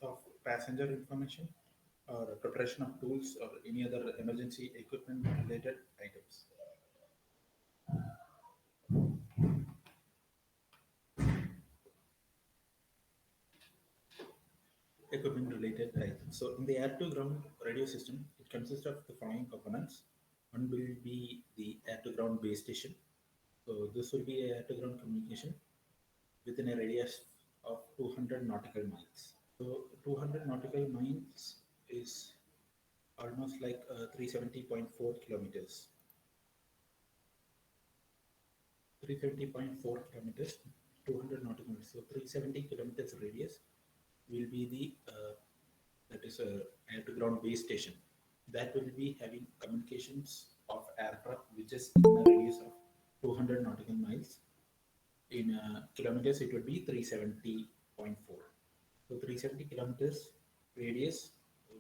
of passenger information or preparation of tools or any other emergency equipment related items. equipment related type. So in the air to ground radio system, it consists of the following components. One will be the air to ground base station. So this will be a air to ground communication within a radius of 200 nautical miles. So 200 nautical miles is almost like 370.4 kilometers. 370.4 kilometers, 200 nautical miles. So 370 kilometers radius will be the that is a air to ground base station that will be having communications of aircraft which is in a radius of 200 nautical miles. In kilometers, it would be 370.4. So 370 kilometers radius,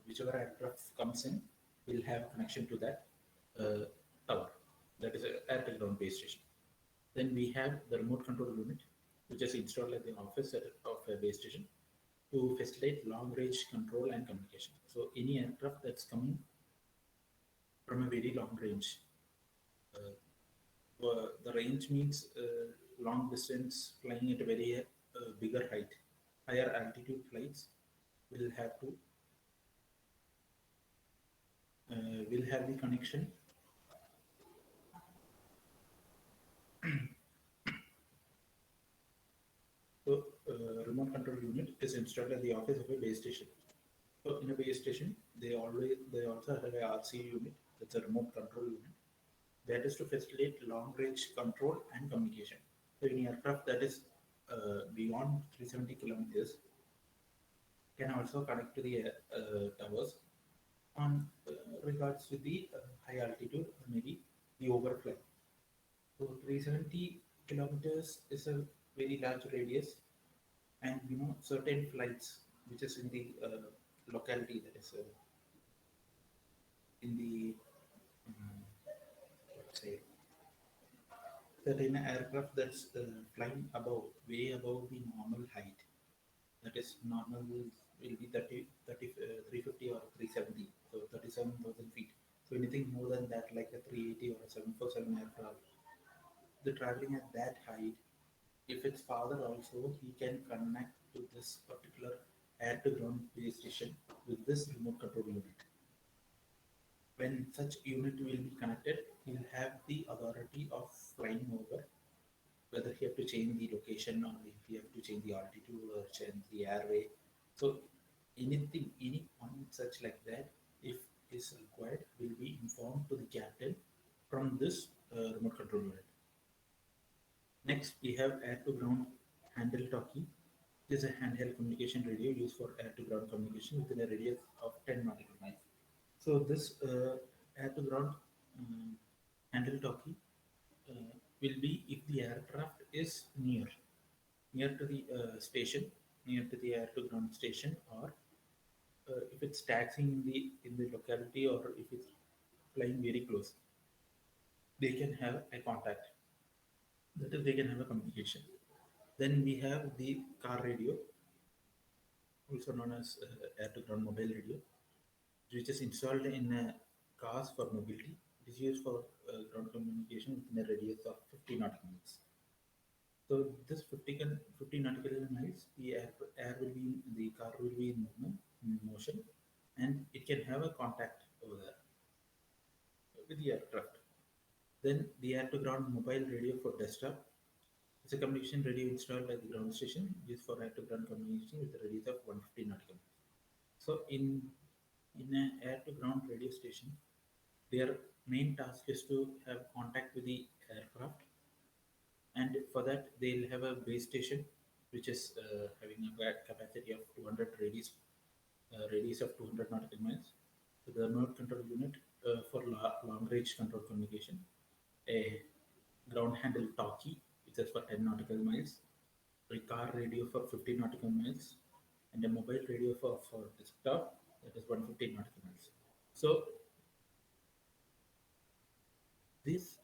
whichever aircraft comes in will have connection to that uh, tower. That is a air to ground base station. Then we have the remote control unit, which is installed at the office of a base station to facilitate long range control and communication. So any aircraft that's coming from a very long range, uh, the range means long distance flying at a very bigger height, higher altitude flights will have to will have the connection. So remote control unit is installed at the office of a base station. So in a base station, they also have a RC unit, that's a remote control unit, that is to facilitate long range control and communication. So any aircraft that is beyond 370 kilometers can also connect to the towers on regards to the high altitude or maybe the overflight. So 370 kilometers is a very large radius, and certain flights which is in the locality, that is in the let's say certain aircraft that's flying above, way above the normal height. That is normal will be 350 or 370, so 37,000 feet. So anything more than that, like a 380 or a 747 aircraft, the traveling at that height, if it's farther also, he can connect to this particular air to ground base station with this remote control unit. When such unit will be connected, he'll have the authority of flying over, whether he have to change the location or if he have to change the altitude or change the airway. So anything, any point such like that, if is required, will be informed to the captain from this remote control unit. Next, we have air-to-ground handheld talkie. This is a handheld communication radio used for air-to-ground communication within a radius of 10 nautical miles. So this air-to-ground um, handheld talkie will be if the aircraft is near to the station, near to the air-to-ground station, or if it's taxiing in the locality, or if it's flying very close, they can have a contact. That is, they can have a communication. Then we have the car radio, also known as air-to-ground mobile radio, which is installed in cars for mobility. It is used for ground communication within a radius of 50 nautical miles. So this 50 nautical miles, air will be the car will be in movement, in motion, and it can have a contact over there with the aircraft. Then the air-to-ground mobile radio for desktop. It's a communication radio installed at the ground station used for air-to-ground communication with a radius of 150 nautical miles. So in an air-to-ground radio station, their main task is to have contact with the aircraft, and for that they'll have a base station which is having a capacity of 200 radius of 200 nautical miles. So the remote control unit for long range control communication, a ground handle talkie which is for 10 nautical miles, a car radio for 50 nautical miles, and a mobile radio for desktop, that is 150 nautical miles. So this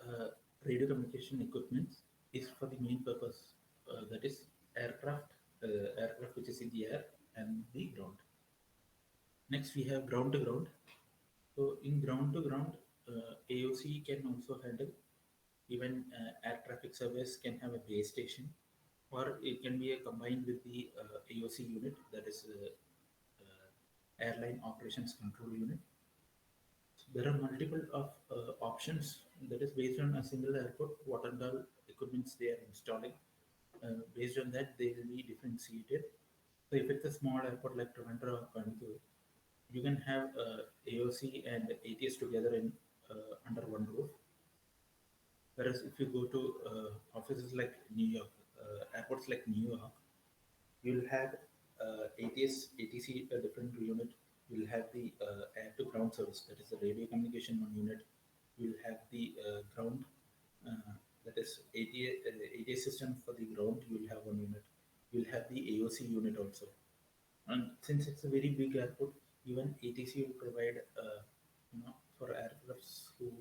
radio communication equipment is for the main purpose, that is aircraft which is in the air and the ground. Next, we have ground to ground. So in ground to ground, AOC can also handle. Even air traffic service can have a base station, or it can be a combined with the AOC unit, that is airline operations control unit. There are multiple of options that is based on a single airport, what are the equipments they are installing. Based on that, they will be differentiated. So if it's a small airport like Trivandrum or Coimbatore, you can have AOC and ATS together in under one roof. Whereas if you go to offices like New York, airports like New York, you'll have ATS, ATC, a different unit. You'll have the air to ground service, that is the radio communication one unit. You'll have the ground, that is ATS system for the ground. You'll have one unit. You'll have the AOC unit also. And since it's a very big airport, even ATC will provide, for aircrafts who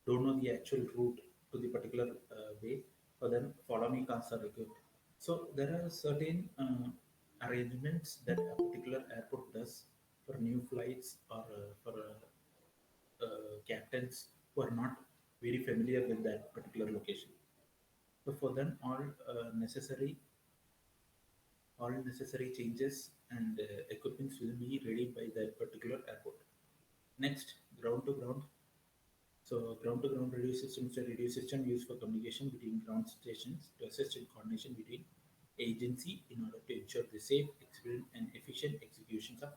don't know the actual route to the particular way, for them, follow me cars are equipped. So there are certain arrangements that a particular airport does for new flights or for captains who are not very familiar with that particular location. So for them, all necessary changes and equipments will be ready by that particular airport. Next, ground to ground. So ground to ground radio system is a radio system used for communication between ground stations to assist in coordination between agency in order to ensure the safe, expedient, and efficient executions of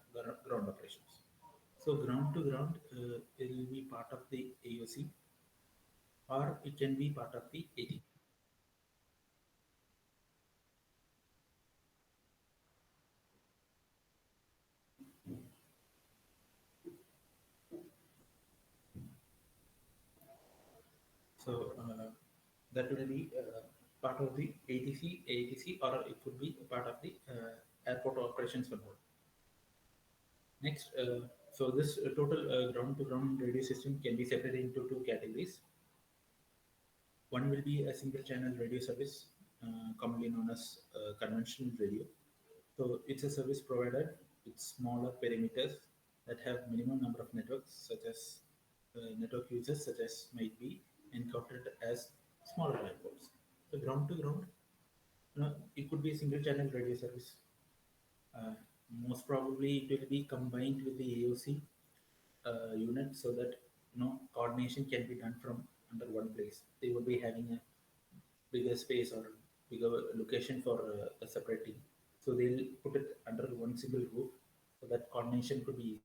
ground operations. So ground to ground, it will be part of the AOC or it can be part of the AT. So that will be part of the ATC, or it could be part of the airport operations control. Next, so this total ground-to-ground radio system can be separated into two categories. One will be a single-channel radio service, commonly known as conventional radio. So it's a service provided with smaller perimeters that have minimum number of networks, such as network users, such as might be encountered as smaller airports. So ground-to-ground, it could be a single-channel radio service. Uh, Most probably, it will be combined with the AOC unit so that coordination can be done from under one place. They will be having a bigger space or bigger location for a separating. So they'll put it under one single roof so that coordination could be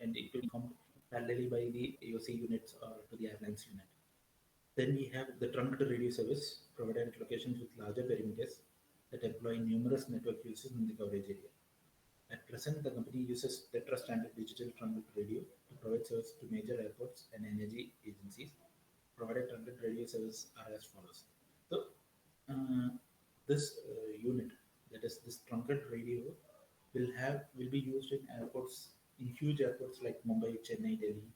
and it will come parallelly by the AOC units or to the airlines unit. Then we have the truncated radio service provided at locations with larger perimeters that employ numerous network users in the coverage area. At present, the company uses Tetra standard digital truncated radio to provide service to major airports and energy agencies. Provided truncated radio service are as follows. So, uh, this unit, that is this truncated radio, will be used in airports, in huge airports like Mumbai, Chennai, Delhi,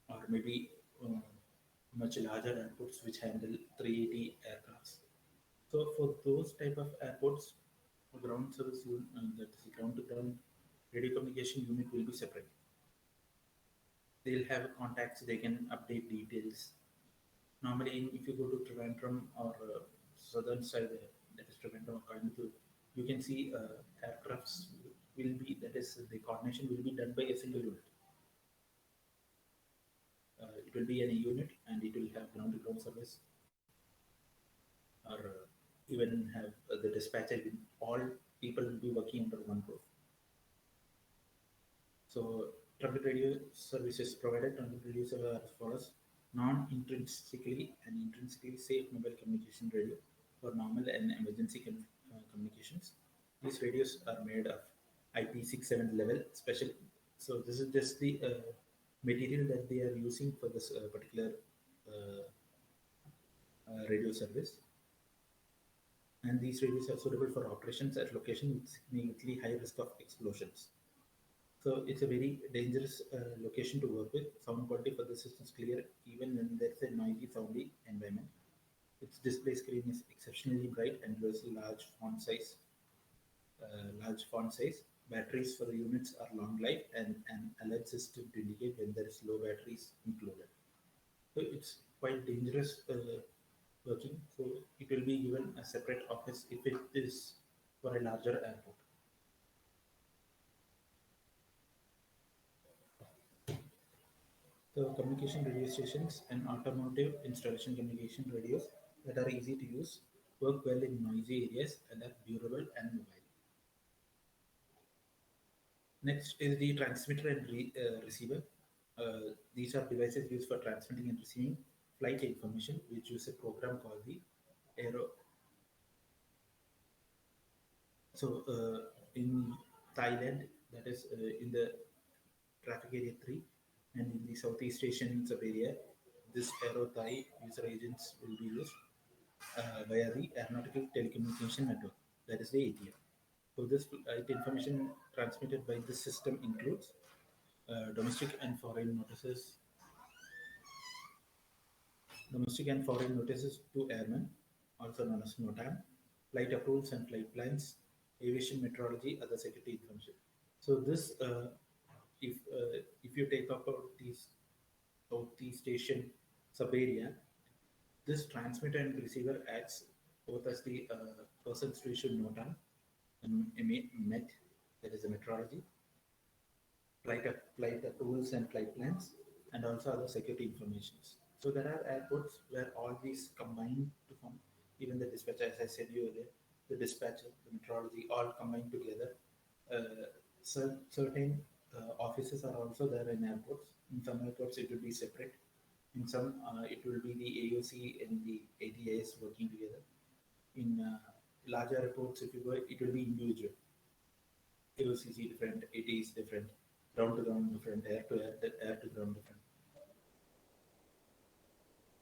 or maybe much larger airports which handle 380 aircrafts. So for those type of airports, ground service unit, that is ground to ground radio communication unit will be separate. They'll have contacts, they can update details. Normally, if you go to Trivandrum or southern side, that is Trivandrum or Coimbatore, you can see aircrafts will be, that is the coordination will be done by a single unit. It will be in a unit and it will have ground to ground service or even have the dispatcher. All people will be working under one roof. So truncated radio services provided. Truncated radio service are as follows: non-intrinsically and intrinsically safe mobile communication radio for normal and emergency communications. These radios are made of IP67 level special. So this is just the material that they are using for this particular uh, radio service. And these radios are suitable for operations at locations with significantly high risk of explosions. So it's a very dangerous location to work with. Sound quality for the system is clear even when there's a noisy, soundy environment. Its display screen is exceptionally bright and shows large font size. Batteries for the units are long life and an alert system to indicate when there is low batteries included. So it's quite dangerous working. So it will be given a separate office if it is for a larger airport. So communication radio stations and automotive installation communication radios that are easy to use, work well in noisy areas, and are durable and mobile. Next is the transmitter and receiver. These are devices used for transmitting and receiving flight information, which use a program called the Aero. So in Thailand, that is in the traffic area 3, and in the Southeast Asian sub area, this Aero Thai user agents will be used via the Aeronautical Telecommunication Network, that is the ATM. So this flight information transmitted by this system includes domestic and foreign notices, to airmen, also known as NOTAM, flight approvals and flight plans, aviation meteorology, other security information. So this, if you take up out these Southeast station sub area, this transmitter and receiver acts both as the person station NOTAM and MET, that is a meteorology, flight approvals and flight plans, and also other security informations. So there are airports where all these combine to form, even the dispatcher, as I said you earlier, the dispatcher, the meteorology, all combine together. Certain offices are also there in airports. In some airports, it will be separate. In some, it will be the AOC and the ATIS working together. In larger airports, if you go, it will be individual. AOCC different, AT is different, ground to ground different, air to ground different.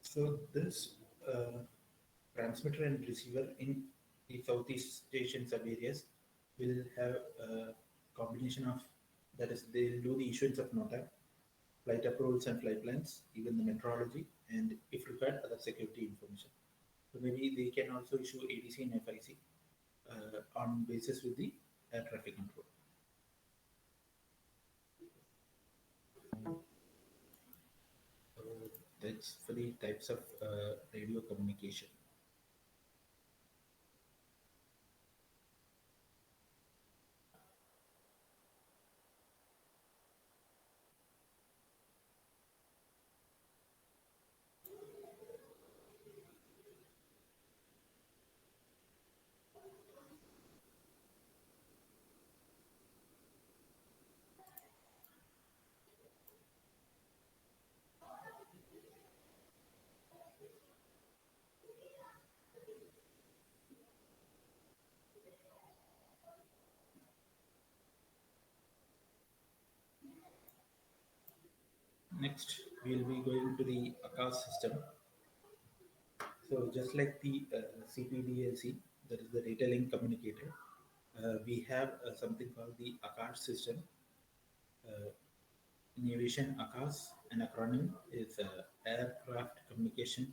So this transmitter and receiver in the Southeast Asian sub areas will have a combination of, that is, they'll do the issuance of NOTAM, flight approvals and flight plans, even the meteorology, and if required, other security information. So maybe they can also issue ADC and FIC on basis with the air traffic control. So that's for the types of radio communication. Next, we'll be going to the ACAS system. So just like the CPDLC, that is the data link communicator, we have something called the ACAS system. Uh, in aviation, ACAS, an acronym, is Aircraft Communication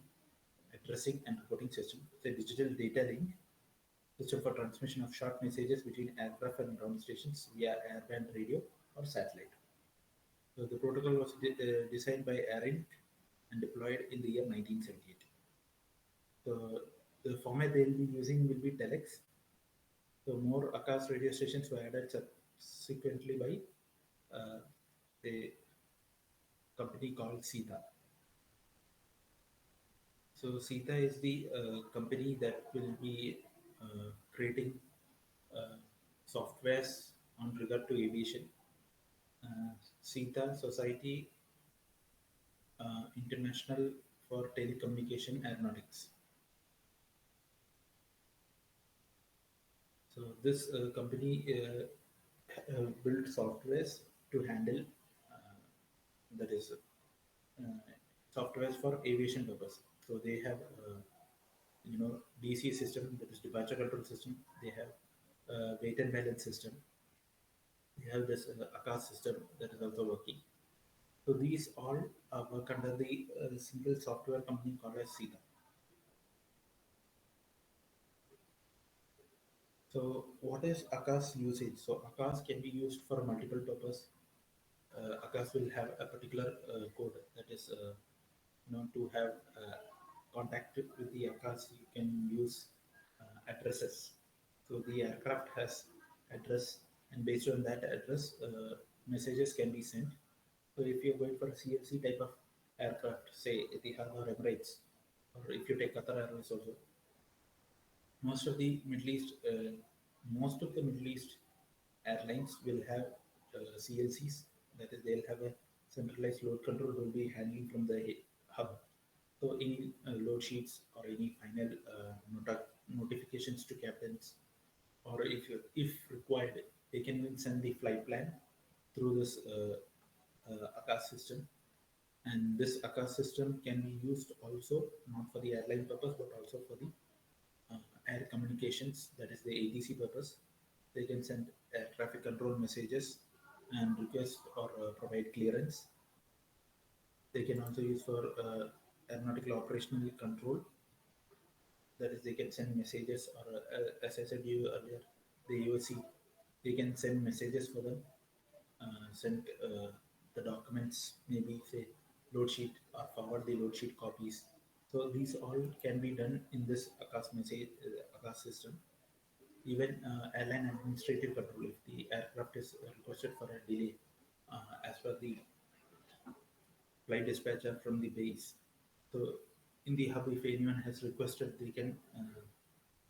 Addressing and Reporting System. It's a digital data link system for transmission of short messages between aircraft and ground stations via airband radio or satellite. So the protocol was designed by ARINC and deployed in the year 1978. So the format they'll be using will be telex. So more ACAS radio stations were added subsequently by a company called SITA. So SITA is the company that will be creating uh, softwares on regard to aviation. SITA Society International for Telecommunication Aeronautics. So this company built softwares to handle, uh, that is softwares for aviation purpose. So they have DC system, that is departure control system. They have weight and balance system. They have this ACAS system that is also working. So these all work under the single software company called as SITA. So what is ACAS usage? So ACAS can be used for multiple purpose. ACAS will have a particular code that is known to have contact with the ACAS. You can use addresses. So the aircraft has address, and based on that address, messages can be sent. So if you're going for a CLC type of aircraft, say Etihad or Emirates, or if you take Qatar Airways also, most of the Middle East, most of the Middle East airlines will have CLCs. That is, they'll have a centralized load control who will be handling from the hub. So any load sheets or any final notifications to captains, or if required, they can even send the flight plan through this ACAS system. And this ACAS system can be used also not for the airline purpose but also for the air communications, that is the ATC purpose. They can send air traffic control messages and request or provide clearance. They can also use for aeronautical operational control, that is they can send messages or as I said you earlier, the USC, they can send messages for them, send the documents, maybe say load sheet or forward the load sheet copies. So these all can be done in this ACAS message ACAS system. Even airline administrative control, if the aircraft is requested for a delay, as per the flight dispatcher from the base. So in the hub, if anyone has requested, they can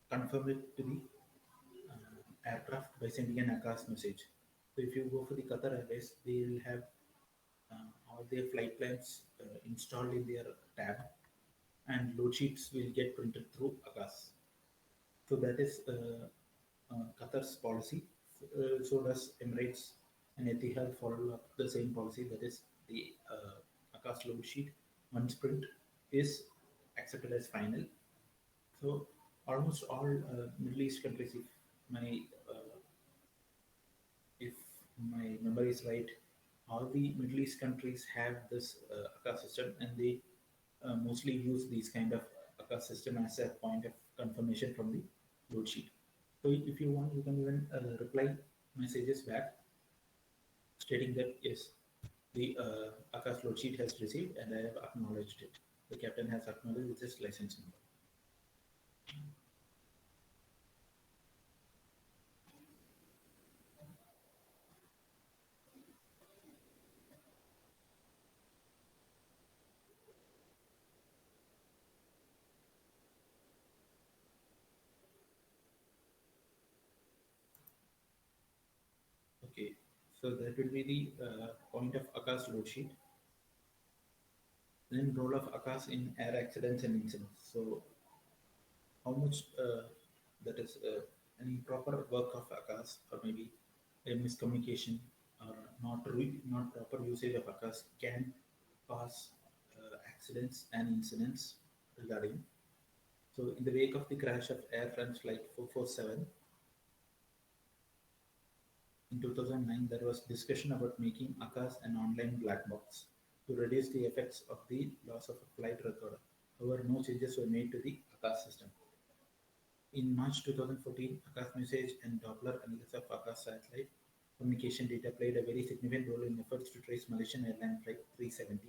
confirm it to the aircraft by sending an ACAS message. So if you go for the Qatar Airways, they will have all their flight plans installed in their tab, and load sheets will get printed through ACAS. So that is Qatar's policy. So does Emirates and Etihad follow up the same policy. That is the ACAS load sheet once print is accepted as final. So almost all Middle East countries, if my memory is right, all the Middle East countries have this ACAS system, and they mostly use these kind of ACAS system as a point of confirmation from the load sheet. So if you want, you can even reply messages back stating that yes, the ACAS load sheet has received and I have acknowledged it. The captain has acknowledged with his license number. Okay, so that will be the point of ACAS load sheet. Then role of ACAS in air accidents and incidents. So how much that is any proper work of ACAS, or maybe a miscommunication or not proper usage of ACAS can cause accidents and incidents regarding. So in the wake of the crash of Air France Flight 447 in 2009, there was discussion about making ACAS an online black box to reduce the effects of the loss of a flight record. However, no changes were made to the ACAS system. In March 2014, ACAS message and Doppler analysis of ACAS satellite communication data played a very significant role in efforts to trace Malaysian airline flight 370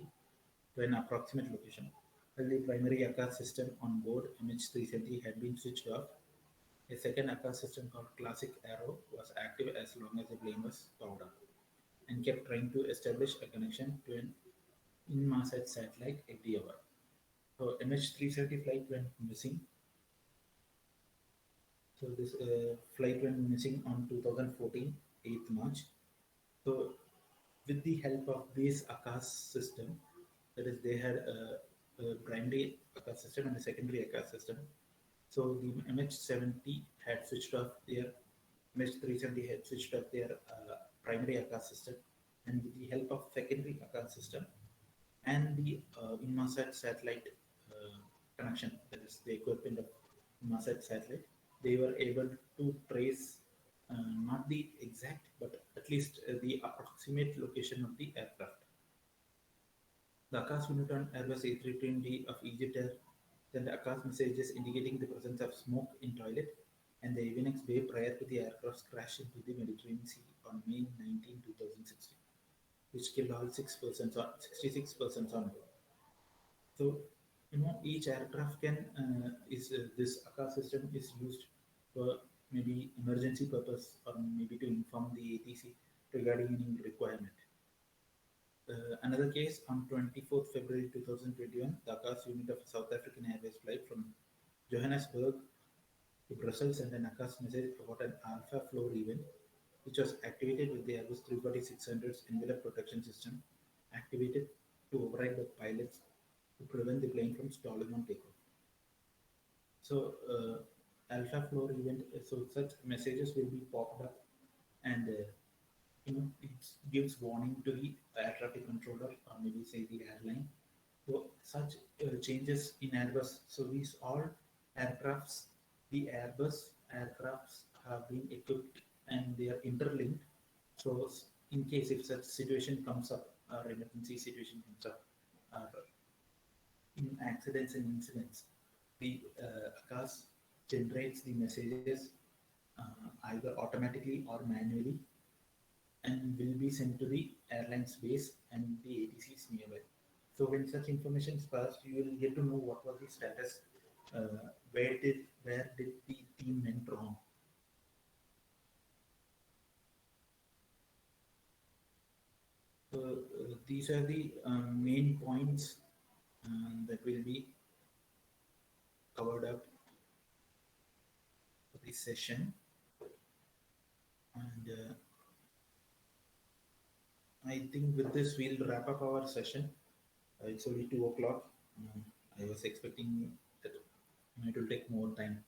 to an approximate location. While the primary ACAS system on board MH370 had been switched off, a second ACAS system called Classic Arrow was active as long as the plane was powered up and kept trying to establish a connection to an Inmarsat satellite every hour. So MH370 flight went missing. So this flight went missing on 2014, 8th March. So with the help of this ACAS system, that is they had a primary ACAS system and a secondary ACAS system. So the MH70 had switched off their MH370 had switched off their primary ACAS system, and with the help of secondary ACAS system and the Inmarsat satellite connection, that is the equipment of Inmarsat satellite, they were able to trace not the exact but at least the approximate location of the aircraft. The ACAS unit on Airbus A320 of Egypt Air sent ACAS messages indicating the presence of smoke in toilet and the evening day prior to the aircraft's crash into the Mediterranean Sea on May 19, 2016, which killed all 66 persons on board. So, each aircraft can is this ACAS system is used for maybe emergency purpose or maybe to inform the ATC regarding any requirement. Another case on 24th February 2021, the ACAS unit of South African Airways flight from Johannesburg to Brussels sent an ACAS message about an alpha floor event, which was activated with the Airbus 340-600's envelope protection system activated to override the pilots to prevent the plane from stalling on takeoff. So, alpha floor event, so such messages will be popped up, and it gives warning to the air traffic controller, or maybe say the airline. So such changes in Airbus. So these all aircrafts, the Airbus aircrafts have been equipped and they are interlinked. So in case if such situation comes up, or emergency situation comes up, or in accidents and incidents, the ACAS generates the messages either automatically or manually, and will be sent to the airline's base and the ATCs nearby. So when such information is passed, you will get to know what was the status, where did the team went wrong. So these are the main points that will be covered up for this session, and I think with this we'll wrap up our session. It's only 2 o'clock. I was expecting that it will take more time.